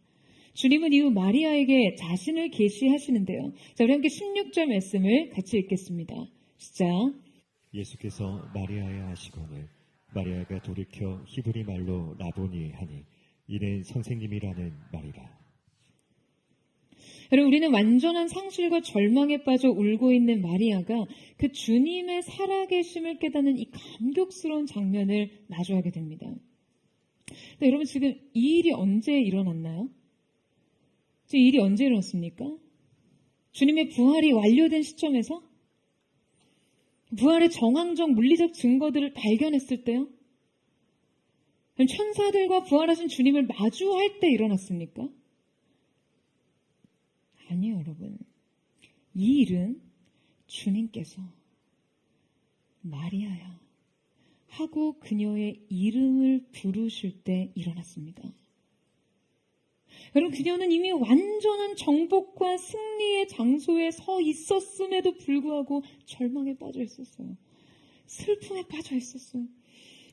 E: 주님은 이후 마리아에게 자신을 계시하시는데요. 자, 우리 함께 16절 말씀을 같이 읽겠습니다. 시작.
F: 예수께서 마리아에 하시거늘 마리아가 돌이켜 히브리 말로 라보니 하니 이는 선생님이라는 말이라.
E: 여러분, 우리는 완전한 상실과 절망에 빠져 울고 있는 마리아가 그 주님의 살아계심을 깨닫는 이 감격스러운 장면을 마주하게 됩니다. 근데 여러분, 지금 이 일이 언제 일어났나요? 이 일이 언제 일어났습니까? 주님의 부활이 완료된 시점에서? 부활의 정황적 물리적 증거들을 발견했을 때요? 천사들과 부활하신 주님을 마주할 때 일어났습니까? 아니요, 여러분. 이 일은 주님께서 마리아야 하고 그녀의 이름을 부르실 때 일어났습니다. 여러분, 그녀는 이미 완전한 정복과 승리의 장소에 서 있었음에도 불구하고 절망에 빠져 있었어요. 슬픔에 빠져 있었어요.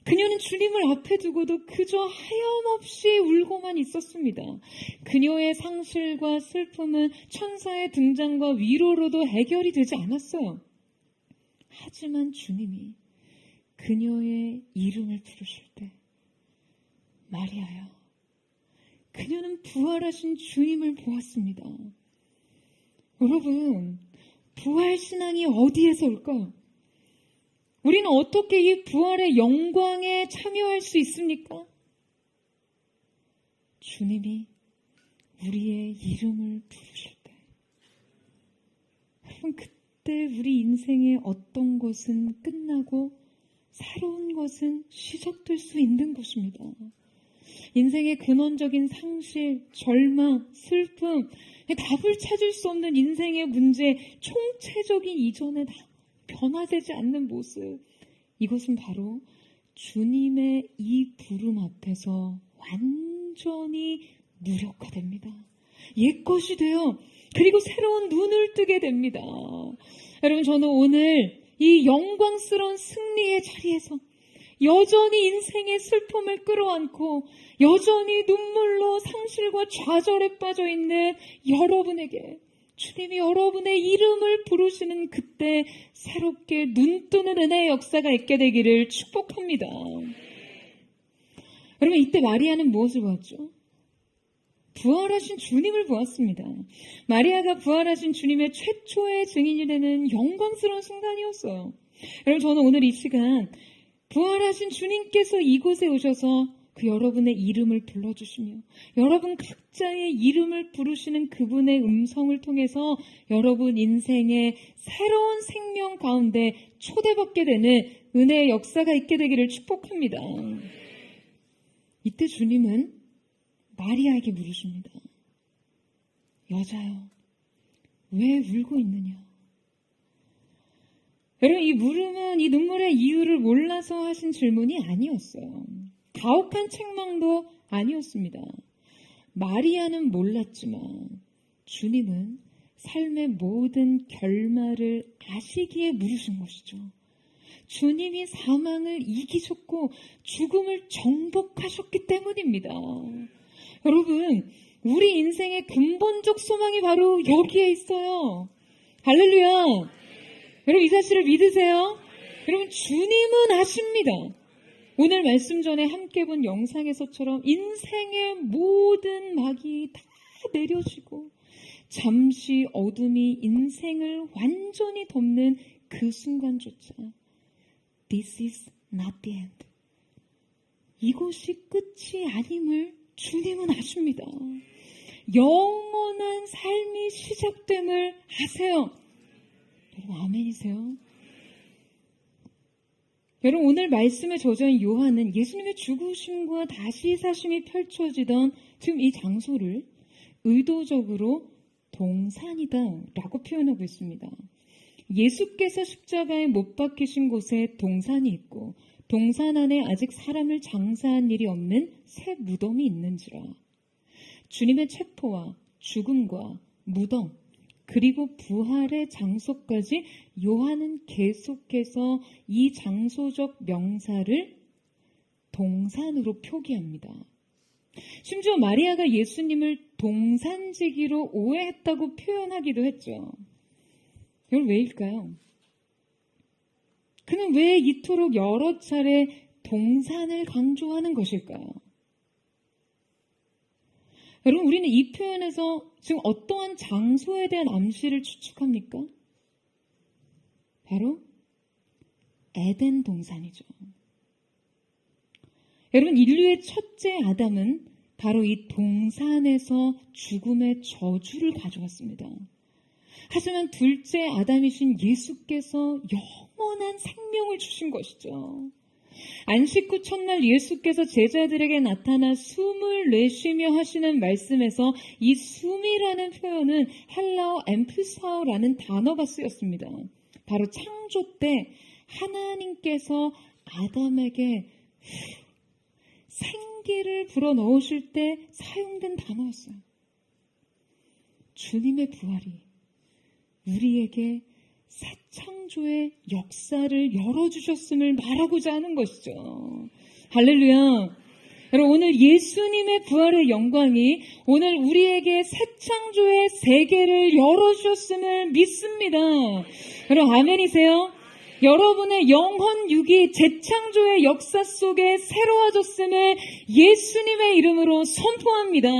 E: 그녀는 주님을 앞에 두고도 그저 하염없이 울고만 있었습니다. 그녀의 상실과 슬픔은 천사의 등장과 위로로도 해결이 되지 않았어요. 하지만 주님이 그녀의 이름을 부르실 때 마리아야, 그녀는 부활하신 주님을 보았습니다. 여러분, 부활신앙이 어디에서 올까요? 우리는 어떻게 이 부활의 영광에 참여할 수 있습니까? 주님이 우리의 이름을 부르실 때. 여러분, 그때 우리 인생의 어떤 것은 끝나고 새로운 것은 시작될 수 있는 것입니다. 인생의 근원적인 상실, 절망, 슬픔, 답을 찾을 수 없는 인생의 문제, 총체적인 이전에 다 변화되지 않는 모습, 이것은 바로 주님의 이 부름 앞에서 완전히 무력화됩니다. 옛것이 되어 그리고 새로운 눈을 뜨게 됩니다. 여러분, 저는 오늘 이 영광스러운 승리의 자리에서 여전히 인생의 슬픔을 끌어안고 여전히 눈물로 상실과 좌절에 빠져 있는 여러분에게 주님이 여러분의 이름을 부르시는 그때 새롭게 눈뜨는 은혜의 역사가 있게 되기를 축복합니다. 여러분, 이때 마리아는 무엇을 보았죠? 부활하신 주님을 보았습니다. 마리아가 부활하신 주님의 최초의 증인이 되는 영광스러운 순간이었어요. 여러분, 저는 오늘 이 시간 부활하신 주님께서 이곳에 오셔서 그 여러분의 이름을 불러주시며 여러분 각자의 이름을 부르시는 그분의 음성을 통해서 여러분 인생의 새로운 생명 가운데 초대받게 되는 은혜의 역사가 있게 되기를 축복합니다. 이때 주님은 마리아에게 물으십니다. 여자여, 왜 울고 있느냐? 여러분, 이 물음은 이 눈물의 이유를 몰라서 하신 질문이 아니었어요. 가혹한 책망도 아니었습니다. 마리아는 몰랐지만 주님은 삶의 모든 결말을 아시기에 물으신 것이죠. 주님이 사망을 이기셨고 죽음을 정복하셨기 때문입니다. 여러분, 우리 인생의 근본적 소망이 바로 여기에 있어요. 할렐루야. 여러분, 이 사실을 믿으세요? 여러분, 주님은 아십니다. 오늘 말씀 전에 함께 본 영상에서처럼 인생의 모든 막이 다 내려지고 잠시 어둠이 인생을 완전히 덮는 그 순간조차 This is not the end. 이것이 끝이 아님을 주님은 아십니다. 영원한 삶이 시작됨을 아세요. 여러분, 아멘이세요? 여러분, 오늘 말씀에 저자인 요한은 예수님의 죽으심과 다시 사심이 펼쳐지던 지금 이 장소를 의도적으로 동산이다 라고 표현하고 있습니다. 예수께서 십자가에 못 박히신 곳에 동산이 있고 동산 안에 아직 사람을 장사한 일이 없는 새 무덤이 있는지라. 주님의 체포와 죽음과 무덤 그리고 부활의 장소까지 요한은 계속해서 이 장소적 명사를 동산으로 표기합니다. 심지어 마리아가 예수님을 동산지기로 오해했다고 표현하기도 했죠. 여러분, 왜일까요? 그는 왜 이토록 여러 차례 동산을 강조하는 것일까요? 여러분, 우리는 이 표현에서 지금 어떠한 장소에 대한 암시를 추측합니까? 바로 에덴 동산이죠. 여러분, 인류의 첫째 아담은 바로 이 동산에서 죽음의 저주를 가져왔습니다. 하지만 둘째 아담이신 예수께서 영원한 생명을 주신 것이죠. 안식 후 첫날 예수께서 제자들에게 나타나 숨을 내쉬며 하시는 말씀에서 이 숨이라는 표현은 헬라어 엠프사오라는 단어가 쓰였습니다. 바로 창조 때 하나님께서 아담에게 생기를 불어넣으실 때 사용된 단어였어요. 주님의 부활이 우리에게 새 창조의 역사를 열어주셨음을 말하고자 하는 것이죠. 할렐루야. 여러분, 오늘 예수님의 부활의 영광이 오늘 우리에게 새 창조의 세계를 열어주셨음을 믿습니다. 여러분, 아멘이세요? 여러분의 영혼 육이 재창조의 역사 속에 새로워졌음을 예수님의 이름으로 선포합니다.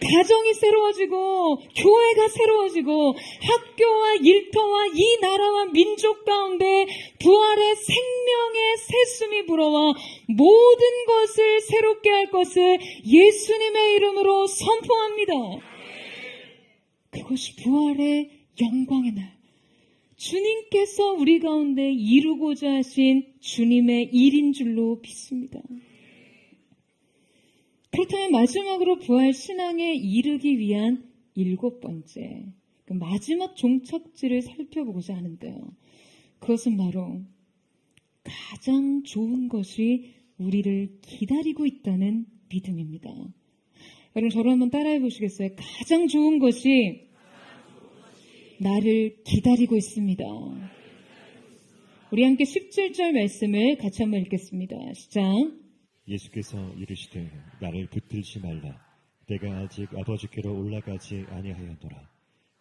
E: 가정이 새로워지고 교회가 새로워지고 학교와 일터와 이 나라와 민족 가운데 부활의 생명의 새숨이 불어와 모든 것을 새롭게 할 것을 예수님의 이름으로 선포합니다. 그것이 부활의 영광의 날, 주님께서 우리 가운데 이루고자 하신 주님의 일인 줄로 믿습니다. 그렇다면 마지막으로 부활 신앙에 이르기 위한 7번째, 그 마지막 종착지를 살펴보고자 하는데요. 그것은 바로 가장 좋은 것이 우리를 기다리고 있다는 믿음입니다. 여러분, 저를 한번 따라해 보시겠어요? 가장 좋은 것이 나를 기다리고 있습니다. 우리 함께 17절 말씀을 같이 한번 읽겠습니다. 시작.
F: 예수께서 이르시되 나를 붙들지 말라. 내가 아직 아버지께로 올라가지 아니하였노라.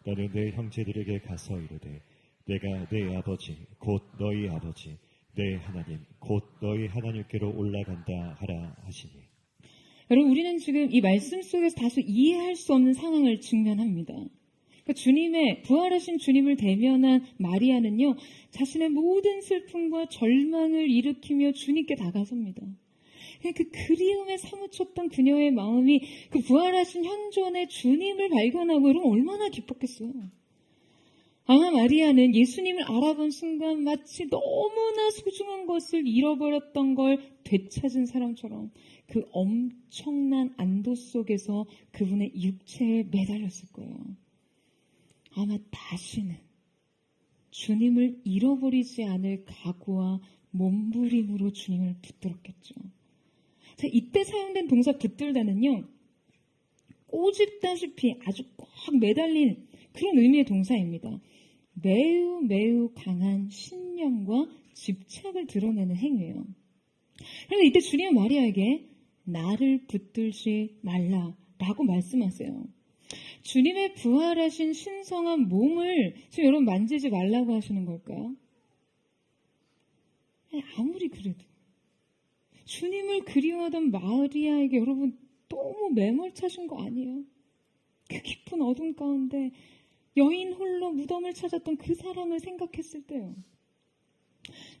F: 너는 내 형제들에게 가서 이르되 내가 내 아버지 곧 너희 아버지 내 하나님 곧 너희 하나님께로 올라간다 하라 하시니.
E: 여러분, 우리는 지금 이 말씀 속에서 다소 이해할 수 없는 상황을 직면합니다. 그러니까 주님의, 부활하신 주님을 대면한 마리아는요, 자신의 모든 슬픔과 절망을 일으키며 주님께 다가섭니다. 그 그리움에 사무쳤던 그녀의 마음이 그 부활하신 현존의 주님을 발견하고 그러면 얼마나 기뻤겠어요. 아마 마리아는 예수님을 알아본 순간 마치 너무나 소중한 것을 잃어버렸던 걸 되찾은 사람처럼 그 엄청난 안도 속에서 그분의 육체에 매달렸을 거예요. 아마 다시는 주님을 잃어버리지 않을 각오와 몸부림으로 주님을 붙들었겠죠. 자, 이때 사용된 동사 붙들다는요, 꼬집다시피 아주 꽉 매달린 그런 의미의 동사입니다. 매우 매우 강한 신념과 집착을 드러내는 행위예요. 그런데 이때 주님은 마리아에게 나를 붙들지 말라라고 말씀하세요. 주님의 부활하신 신성한 몸을 지금 여러분 만지지 말라고 하시는 걸까요? 아무리 그래도 주님을 그리워하던 마리아에게 여러분 너무 매몰차신 거 아니에요? 그 깊은 어둠 가운데 여인 홀로 무덤을 찾았던 그 사랑을 생각했을 때요.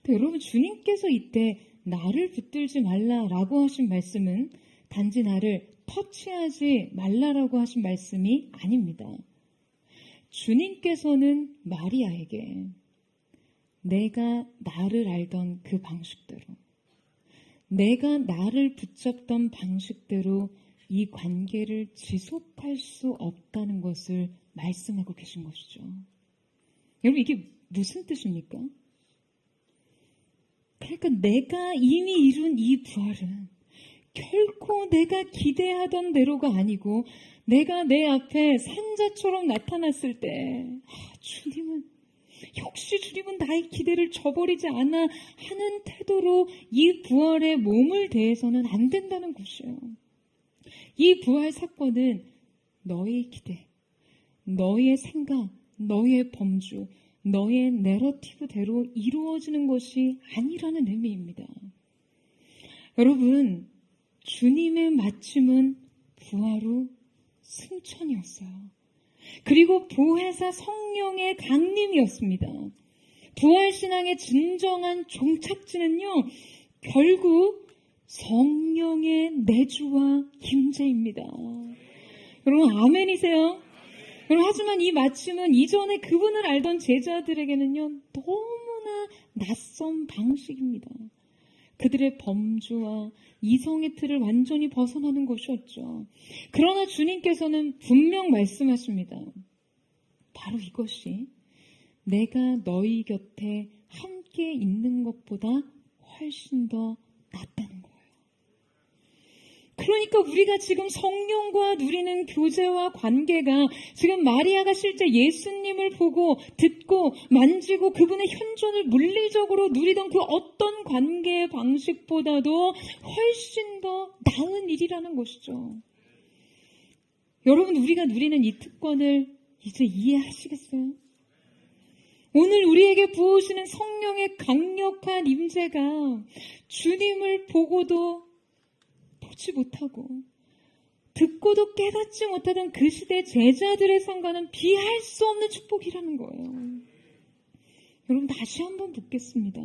E: 근데 여러분, 주님께서 이때 나를 붙들지 말라라고 하신 말씀은 단지 나를 터치하지 말라라고 하신 말씀이 아닙니다. 주님께서는 마리아에게 내가 나를 알던 그 방식대로, 내가 나를 붙잡던 방식대로 이 관계를 지속할 수 없다는 것을 말씀하고 계신 것이죠. 여러분, 이게 무슨 뜻입니까? 그러니까 내가 이미 이룬 이 부활은 결코 내가 기대하던 대로가 아니고 내가 내 앞에 산자처럼 나타났을 때 주님은 혹시 주님은 나의 기대를 저버리지 않아 하는 태도로 이 부활의 몸을 대해서는 안 된다는 것이에요. 이 부활 사건은 너의 기대, 너의 생각, 너의 범주, 너의 내러티브대로 이루어지는 것이 아니라는 의미입니다. 여러분, 주님의 마침은 부활 후 승천이었어요. 그리고 보혜사 성령의 강림이었습니다. 부활신앙의 진정한 종착지는요, 결국 성령의 내주와 임재입니다. 여러분, 아멘이세요? 여러분, 하지만 이 마침은 이전에 그분을 알던 제자들에게는요, 너무나 낯선 방식입니다. 그들의 범주와 이성의 틀을 완전히 벗어나는 것이었죠. 그러나 주님께서는 분명 말씀하십니다. 바로 이것이 내가 너희 곁에 함께 있는 것보다 훨씬 더 낫다는 거예요. 그러니까 우리가 지금 성령과 누리는 교제와 관계가 지금 마리아가 실제 예수님을 보고 듣고 만지고 그분의 현존을 물리적으로 누리던 그 어떤 관계의 방식보다도 훨씬 더 나은 일이라는 것이죠. 여러분, 우리가 누리는 이 특권을 이제 이해하시겠어요? 오늘 우리에게 부어오시는 성령의 강력한 임재가 주님을 보고도 보지 못하고 듣고도 깨닫지 못하던 그 시대 제자들의 상과는 비할 수 없는 축복이라는 거예요. 여러분, 다시 한번 묻겠습니다.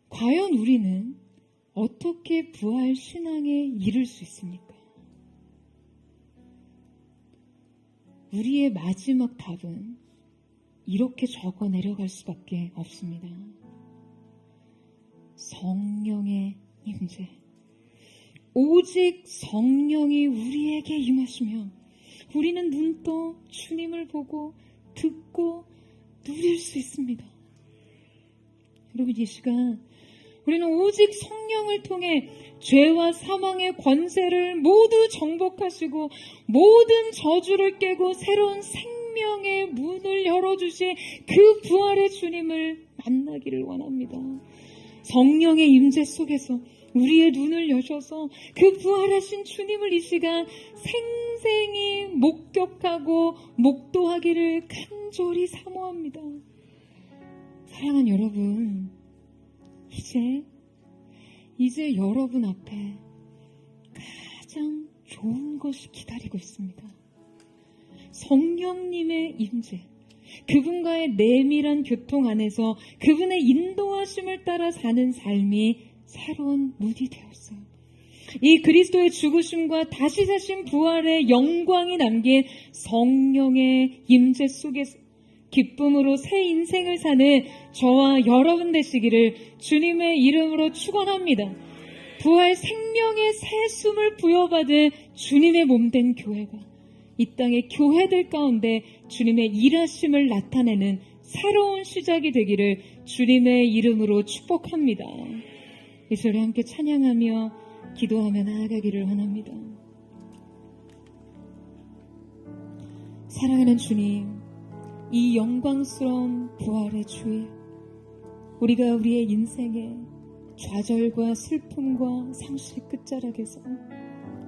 E: 과연 우리는 어떻게 부활 신앙에 이를 수 있습니까? 우리의 마지막 답은 이렇게 적어 내려갈 수밖에 없습니다. 성령의 임재. 오직 성령이 우리에게 임하시며 우리는 눈 떠 주님을 보고 듣고 누릴 수 있습니다. 여러분, 이 시간 우리는 오직 성령을 통해 죄와 사망의 권세를 모두 정복하시고 모든 저주를 깨고 새로운 생명의 문을 열어주신 그 부활의 주님을 만나기를 원합니다. 성령의 임재 속에서 우리의 눈을 여셔서 그 부활하신 주님을 이 시간 생생히 목격하고 목도하기를 간절히 사모합니다. 사랑하는 여러분, 이제 여러분 앞에 좋은 것이 기다리고 있습니다. 성령님의 임재, 그분과의 내밀한 교통 안에서 그분의 인도하심을 따라 사는 삶이 새로운 문이 되었어요. 이 그리스도의 죽으심과 다시 사신 부활의 영광이 담긴 성령의 임재 속에서 기쁨으로 새 인생을 사는 저와 여러분 되시기를 주님의 이름으로 축원합니다. 부활 생명의 새 숨을 부여받은 주님의 몸된 교회가 이 땅의 교회들 가운데 주님의 일하심을 나타내는 새로운 시작이 되기를 주님의 이름으로 축복합니다. 이 소리 함께 찬양하며 기도하며 나아가기를 원합니다. 사랑하는 주님, 이 영광스러운 부활의 주일, 우리가 우리의 인생에 좌절과 슬픔과 상실의 끝자락에서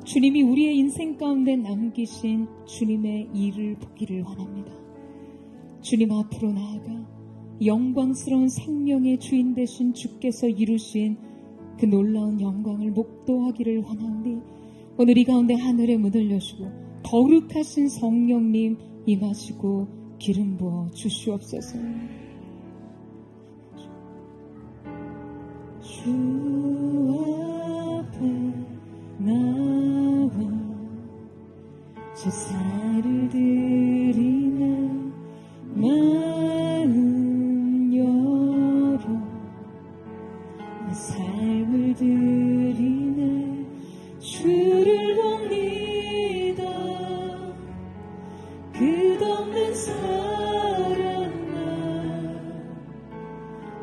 E: 주님이 우리의 인생 가운데 남기신 주님의 일을 보기를 원합니다. 주님 앞으로 나아가 영광스러운 생명의 주인 되신 주께서 이루신 그 놀라운 영광을 목도하기를 원하오니 오늘 이 가운데 하늘의 문을 여시고 거룩하신 성령님 임하시고 기름 부어 주시옵소서. 주 앞에 나와 제사를 드리는 마음 열어 내 삶을 드리네 주를 봅니다. 끝없는 사랑 나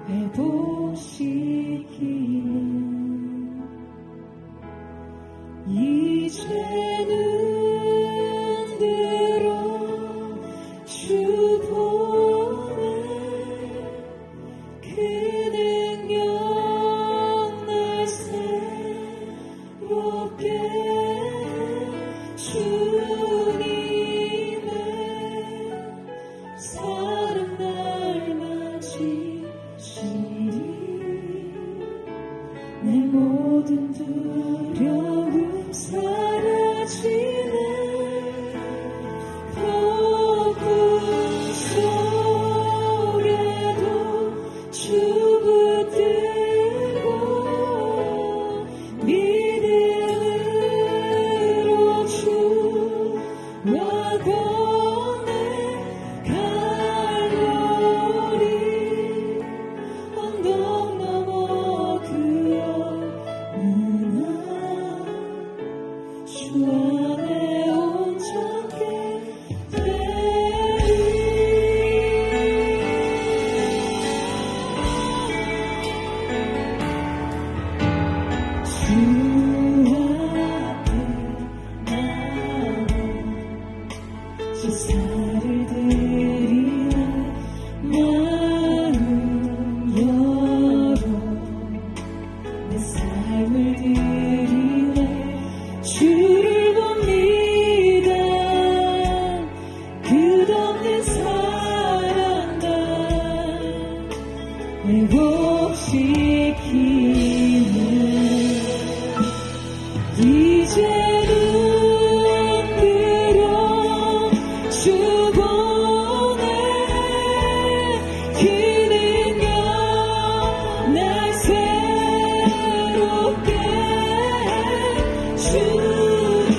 E: 회복시키는 이제는 들어 주 보내 그 능력 날 새롭게 주님의 사랑 날 맞이시니 내 모든 두려움 사라지네. 폭풍 속에도 주 붙들고 믿음으로 주와 권해 갈보리 언덕 넘어 그여 주 안에 온전케 되리. 주 앞에 나와 제사를 드리네 마음 열어 내 삶을 드리네 주를 봅니다. 끝없는 사랑 나 회복시키네. 이제는 들어 주 보내 그 능력 날 새롭게 주님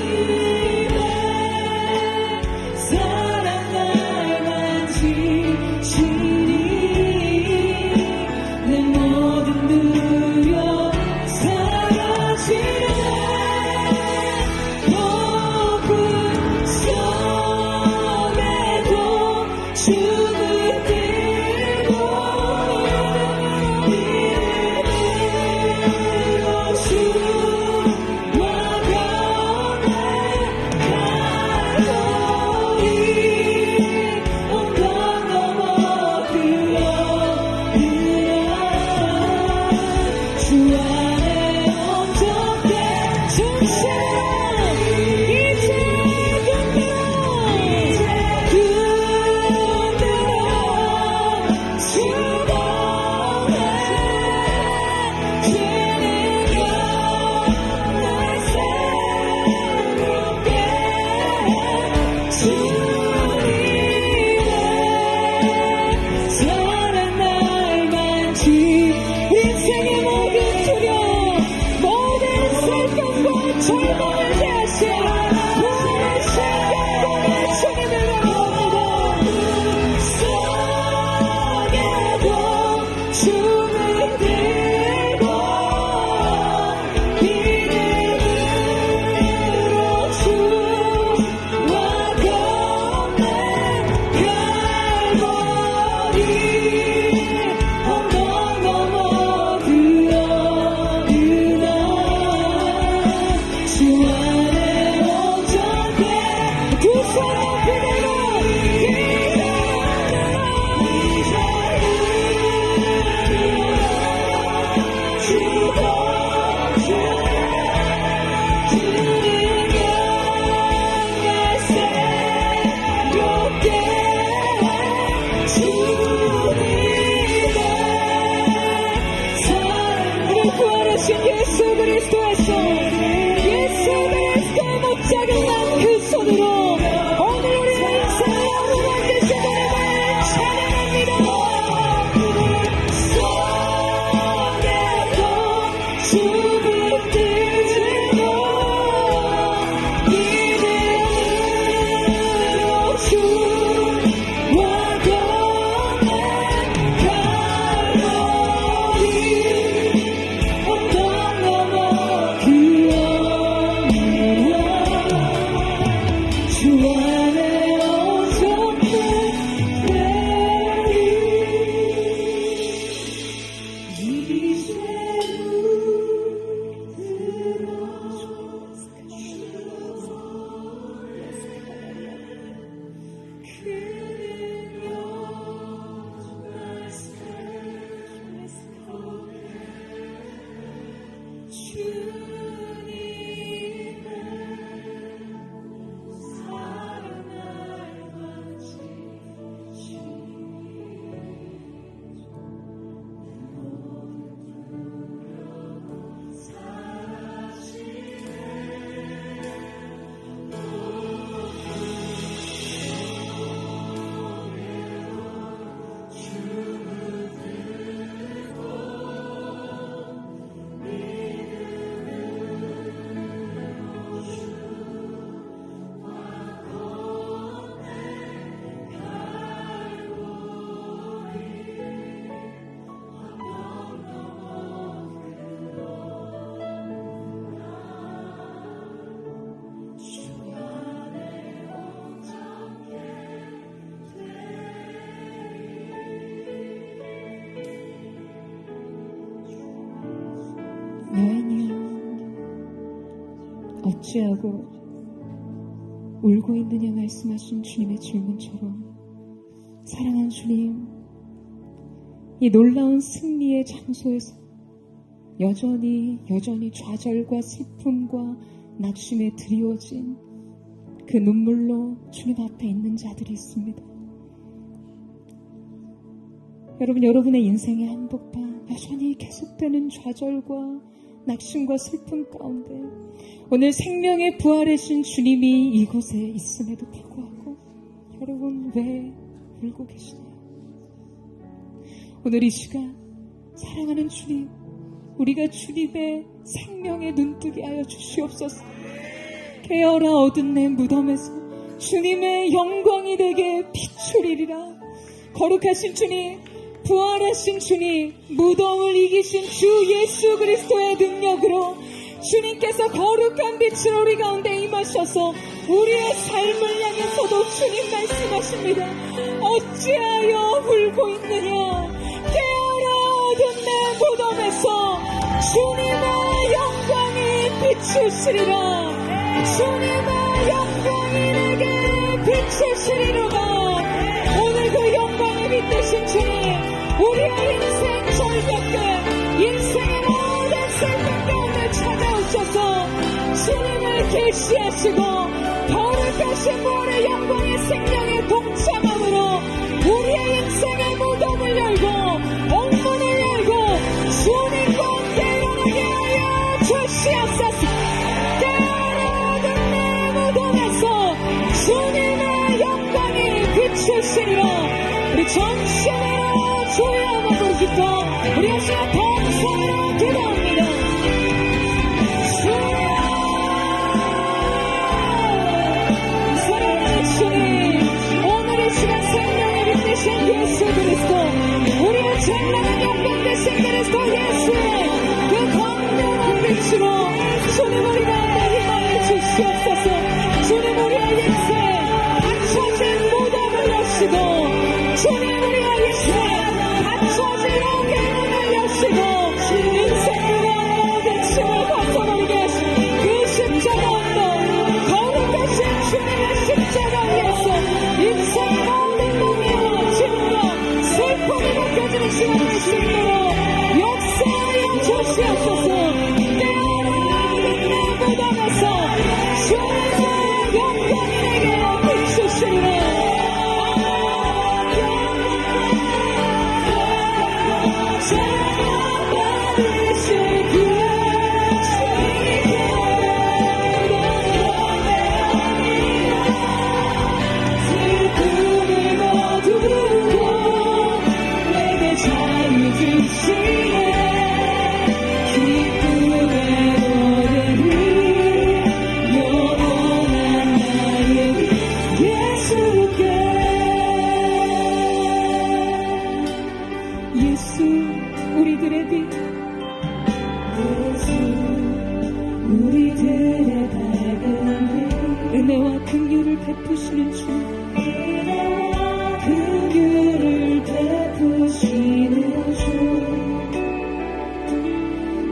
E: 절망을 제하신 부활하신 영광의 주님을 바라봅니다. 속에도 춤을 들고 믿음으로 주와 건너갈보리 언덕 넘어 그 어느 날 주 안에 온전히 두 손 높이 들고 구원하신 예수 그리스도에서 예수 그리스도의 목자가 난 그 손으로 오늘 우리의 인생을 영원한 되신 하나님을 찬양합니다. 속에도 춤을 들고 믿음으로 주와 건너갈보리 언덕 넘어 그 어느 날 주 안에 온전히 되리 이제 여인이여 어찌하고 울고 있느냐 말씀하신 주님의 질문처럼 사랑하는 주님, 이 놀라운 승리의 장소에서 여전히 좌절과 슬픔과 낙심에 드리워진 그 눈물로 주님 앞에 있는 자들이 있습니다. 여러분의 인생의 한복판 여전히 계속되는 좌절과 낙심과 슬픔 가운데 오늘 생명의 부활하신 주님이 이곳에 있음에도 불구하고 여러분 왜 울고 계시나요? 오늘 이 시간 사랑하는 주님, 우리가 주님의 생명에 눈뜨게 하여 주시옵소서. 깨어라 어두운 내 무덤에서 주님의 영광이 되게 비추리리라. 거룩하신 주님, 부활하신 주님, 무덤을 이기신 주 예수 그리스도의 능력으로 주님께서 거룩한 빛으로 우리 가운데 임하셔서 우리의 삶을 향해서도 주님 말씀하십니다. 어찌하여 울고 있느냐? 깨어라 어두운 내 무덤에서 주님의 영광이 비추시리라. 주님의 영광이 내게 비추시리로다. 오늘 그 영광에 빛되신 주님, 우리의 인생 절벽에 인생의 모든 슬픔 가운데 찾아오셔서 주님을 계시하시고 거룩하신 부활의 영광의 생명의 동참함으로 우리의 인생의 무덤을 열고 옥문을 열고 주님과 함께 일어나게 하여 주시옵소서. 깨어나는 내 무덤에서 주님의 영광이 비추시리라. 우리 전심으로 주의 이름을 부르짖고 우리 역시나 동성으로 기도합니다. 주여 주시고 주님 우리가 희망을 주시옵소서. 주님 우리의 인생 갖춰진 무덤을 여시고 주님 우리의 인생 갖춰진 어깨문을 여시고 인생 무덤 모든 짐을 벗어버리게 하신 그 십자가 언덕 거룩하신 주님의 십자가 위에서 인생 모든 몽이와 짐과 슬픔이 벗겨지는 시간을 수 있도록 역사하여 주시옵소서. 깨어나는 무덤에서 주님의 영광이 내게 비추시리라. 예수 우리들의 빛 우리들의 밝은 빛 은혜와 긍휼을 베푸시는 주 은혜와 긍휼을 베푸시는 주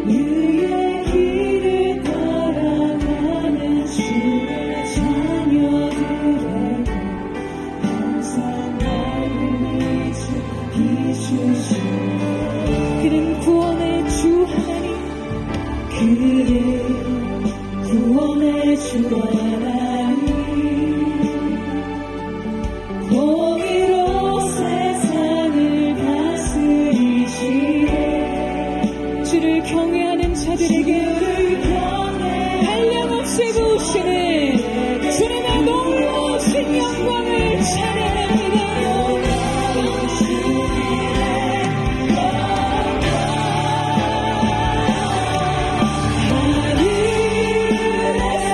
E: 그의 길을 따라가는 주의 자녀들에게 항상 밝은 빛을 비추시오. 그는 구원의 주 하나님 그는 구원의 주 하나님 공의로 세상을 다스리시네. 주를 경외하는 자들에게 한량없이 부으시는 주님의 놀라우신 영광을 찬양합니다. 하늘에서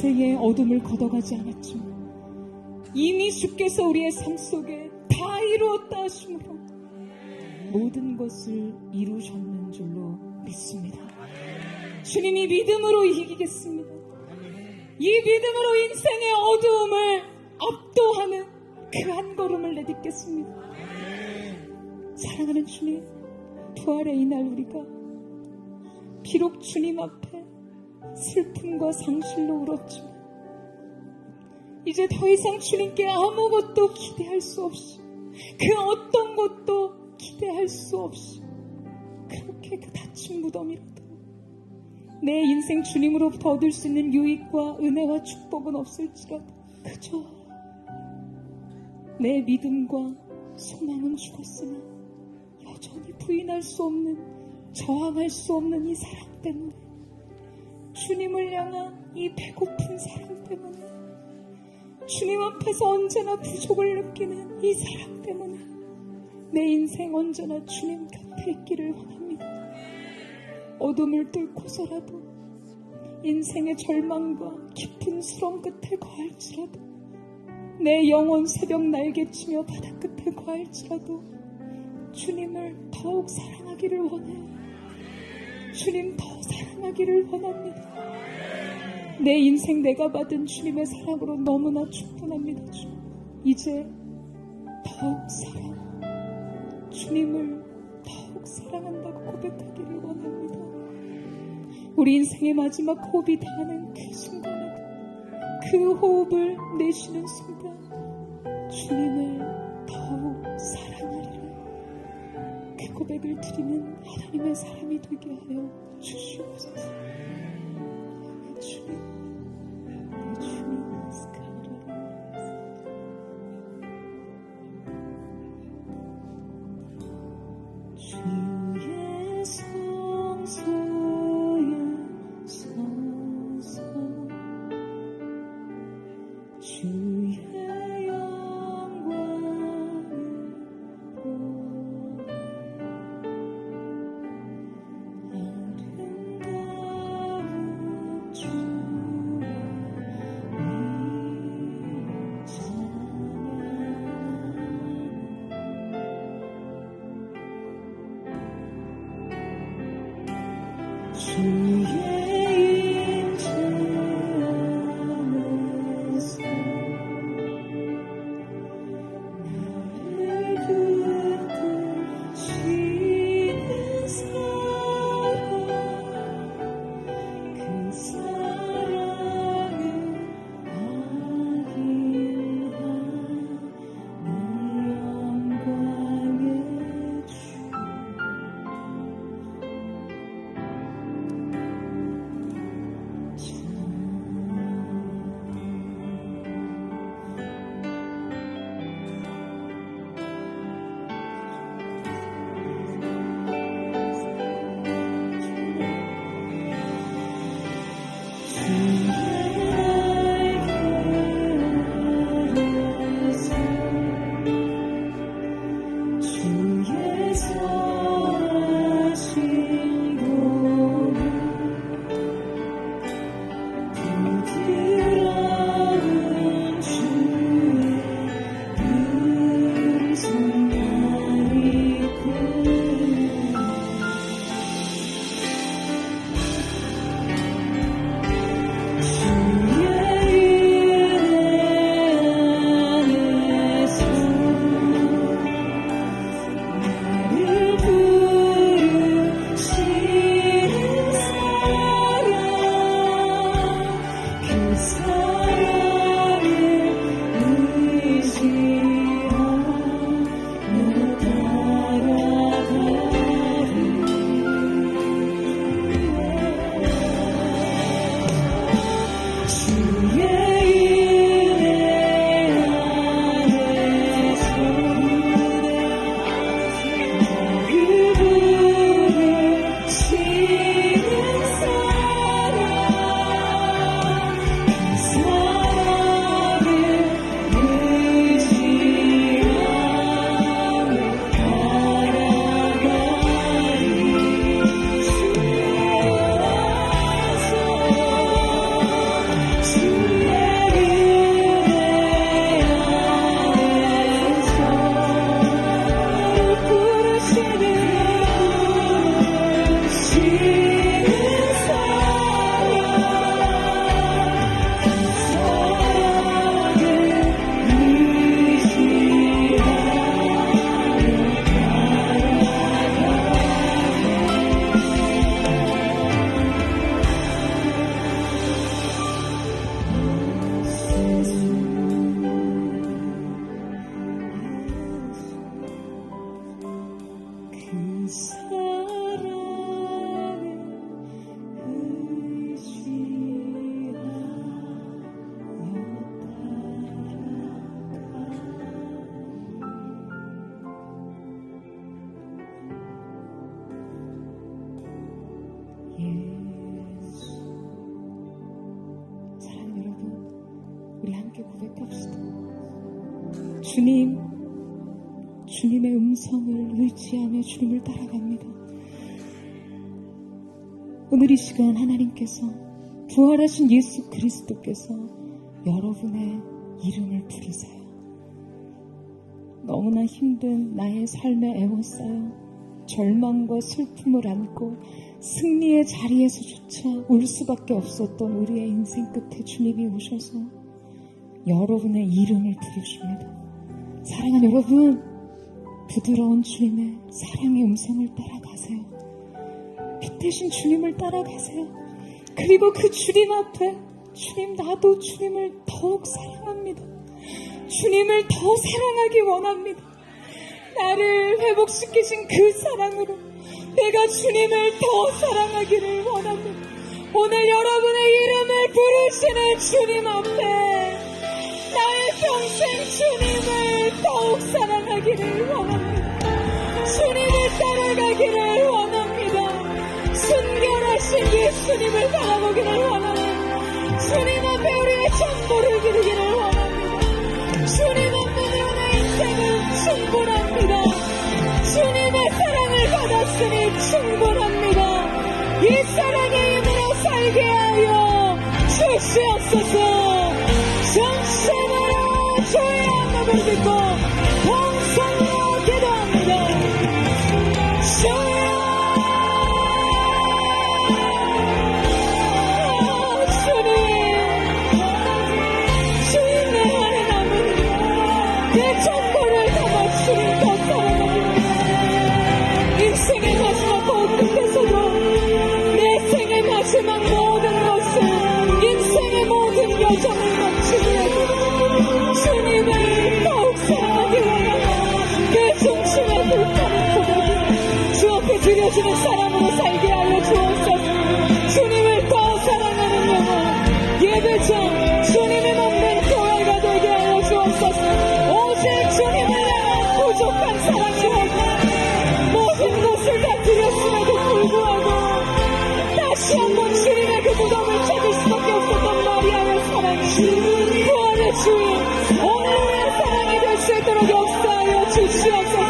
E: 인생의 어둠을 걷어가지 않았지만 이미 주께서 우리의 삶 속에 다 이루었다 하심으로 모든 것을 이루셨는 줄로 믿습니다. 주님이 믿음으로 이기겠습니다. 이 믿음으로 인생의 어두움을 압도하는 그 한 걸음을 내딛겠습니다. 사랑하는 주님, 부활의 이날 우리가 비록 주님 앞에 슬픔과 상실로 울었지만 이제 더 이상 주님께 아무것도 기대할 수 없이, 그 어떤 것도 기대할 수 없이 그렇게 그 닫힌 무덤이라도 내 인생 주님으로부터 얻을 수 있는 유익과 은혜와 축복은 없을지라도 그저 내 믿음과 소망은 죽었으나 여전히 부인할 수 없는, 저항할 수 없는 이 사랑 때문에, 주님을 향한 이 배고픈 사랑 때문에, 주님 앞에서 언제나 부족을 느끼는 이 사랑 때문에 내 인생 언제나 주님 곁에 있기를 원합니다. 어둠을 뚫고서라도 인생의 절망과 깊은 수렁 끝에 거할지라도, 내 영혼 새벽 날개치며 바다 끝에 거할지라도 주님을 더욱 사랑하기를 원해요. 주님 더 사랑하기를 원합니다. 내 인생 내가 받은 주님의 사랑으로 너무나 충분합니다. 주님, 이제 더욱 주님을 더욱 사랑한다고 고백하기를 원합니다. 우리 인생의 마지막 호흡이 닿는 그 순간에도, 그 호흡을 내쉬는 순간 주님을 더욱 사랑하리라, 그 고백을 드리는 하나님의 사람이 되게 하여 주시옵소서. 주님, 주의 성소에 서서 주의 영광을 보아 아름다운 주의 주의 임재 안에서 나를 붙드시는 사랑, 그 사랑을 아기한 내 영광의 주. 주의 선하신 도를 부드러운 주의 손날이 주의 은혜 안에서 나를 우리 함께 고백합시다. 주님의 음성을 의지하며 주님을 따라갑니다. 오늘 이 시간 하나님께서 부활하신 예수 그리스도께서 여러분의 이름을 부르세요. 너무나 힘든 나의 삶에 애워싸여 절망과 슬픔을 안고 승리의 자리에서조차 올 수밖에 없었던 우리의 인생 끝에 주님이 오셔서 여러분의 이름을 부르십니다. 사랑하는 여러분, 부드러운 주님의 사랑의 음성을 따라가세요. 빛 대신 주님을 따라가세요. 그리고 그 주님 앞에 주님, 나도 주님을 더욱 사랑합니다. 주님을 더 사랑하기 원합니다. 나를 회복시키신 그 사랑으로 내가 주님을 더 사랑하기를 원합니다. 오늘 여러분의 이름을 부르시는 주님 앞에 나의 평생 주님을 더욱 사랑하기를 원합니다. 주님을 따라가기를 원합니다. 순결하신 예수님을 바라보기를 원합니다. 주님 앞에 우리의 전부를 드리기를 원합니다. 주님 앞에 내 인생은 충분합니다. 주님의 사랑을 받았으니 충분합니다. 이 사랑의 힘으로 살게 하여 주시옵소서. 전심으로 주의 이름을 믿고 동성으로 기도합니다. 주여, 주님 내 안에 남은 내 전부를 담아 주님 더 사랑합니다. 인생의 마지막 것 끝에서도 내 생의 마지막 모든 것을, 인생의 모든 여정을 마치기에 주님을 더욱 사랑하기 원합니다. 그 중심에 불타는 고백이 주 앞에 드려지는 사람으로 살게 하여 주옵소서. 주님을 더 사랑하는 영혼, 예배자, 주님이 먹는 교회가 되게 하여 주옵소서. 오직 주님을 향한 부족한 사랑이 없는 모든 것을 다 드렸음에도 불구하고 다시 한번 주님의 그 무덤을 찾을 수밖에 없었던 마리아의 사랑이 부활의 주인, 오늘 우리의 사랑이 될 수 있도록 역사하여 주시옵소서.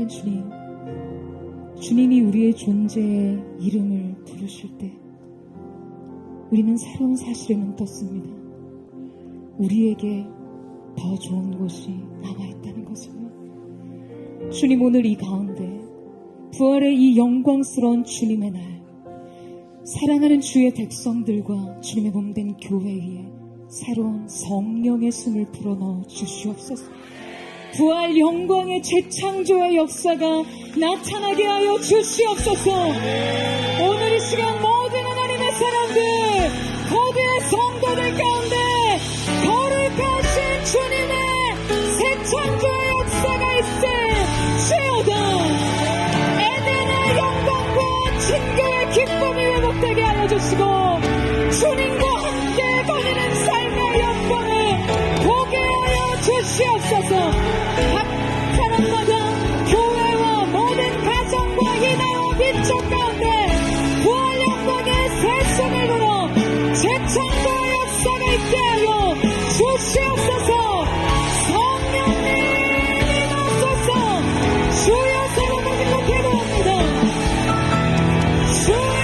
E: 사랑하는 주님, 주님이 우리의 존재에 이름을 부르실 때 우리는 새로운 사실에 눈 떴습니다. 우리에게 더 좋은 곳이 남아있다는 것을. 주님, 오늘 이 가운데 부활의 이 영광스러운 주님의 날, 사랑하는 주의 백성들과 주님의 몸된 교회에 새로운 성령의 숨을 불어넣어 주시옵소서. 부활 영광의 재창조의 역사가 나타나게 하여 주시옵소서. 오늘 이 시간 모든 하나님의 사람들, 거대한 성도들 가운데 거룩하신 주님의 새 창조의 역사가 있을지어다. 에덴의 영광과 친교의 기쁨이 회복되게 하여 주시고, 주님과 함께 거니는 삶의 영광을 보게 하여 주시옵소서. 각 사람마다 교회와 모든 가정과 희나와 민족 가운데 부활 영광의 새 숨을 불어 재창조의 역사가 있게 하여 주시옵소서. 성령님 임하소서. 주여 세번을 빌로 기도합니다. 주여,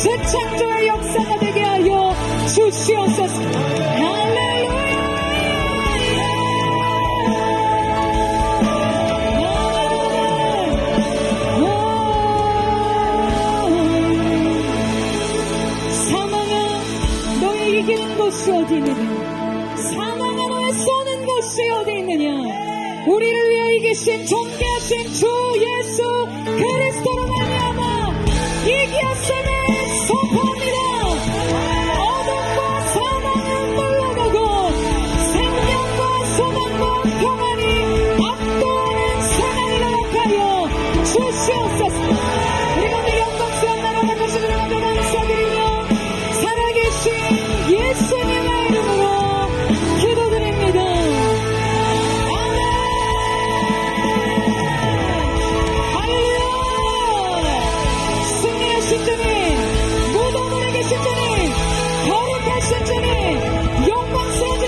E: 재창조의 역사가 되게 하여 주시옵소서. 할렐루야. 사망아, 너의 이기는 곳이 어디 있느냐? 사망아, 너의 쏘는 곳이 어디 있느냐? 우리를 위해 이기신 존귀하신 주 예수 그리스도로 말미암아 이기었음을 선포합니다. 어둠과 사망은 물러가고 생명과 소망과 평안이 압도하는 세상을 허락하여 주시옵소서. 우리 가운데 영광스러운 나라가 되시는 하나님 감사드리며 살아계신 예수님의 이름으로 기도드립니다. 아멘. 할렐루야. 승리하신 주님, 무덤을 계신 주님, 거룩하신 주님, 영광스러운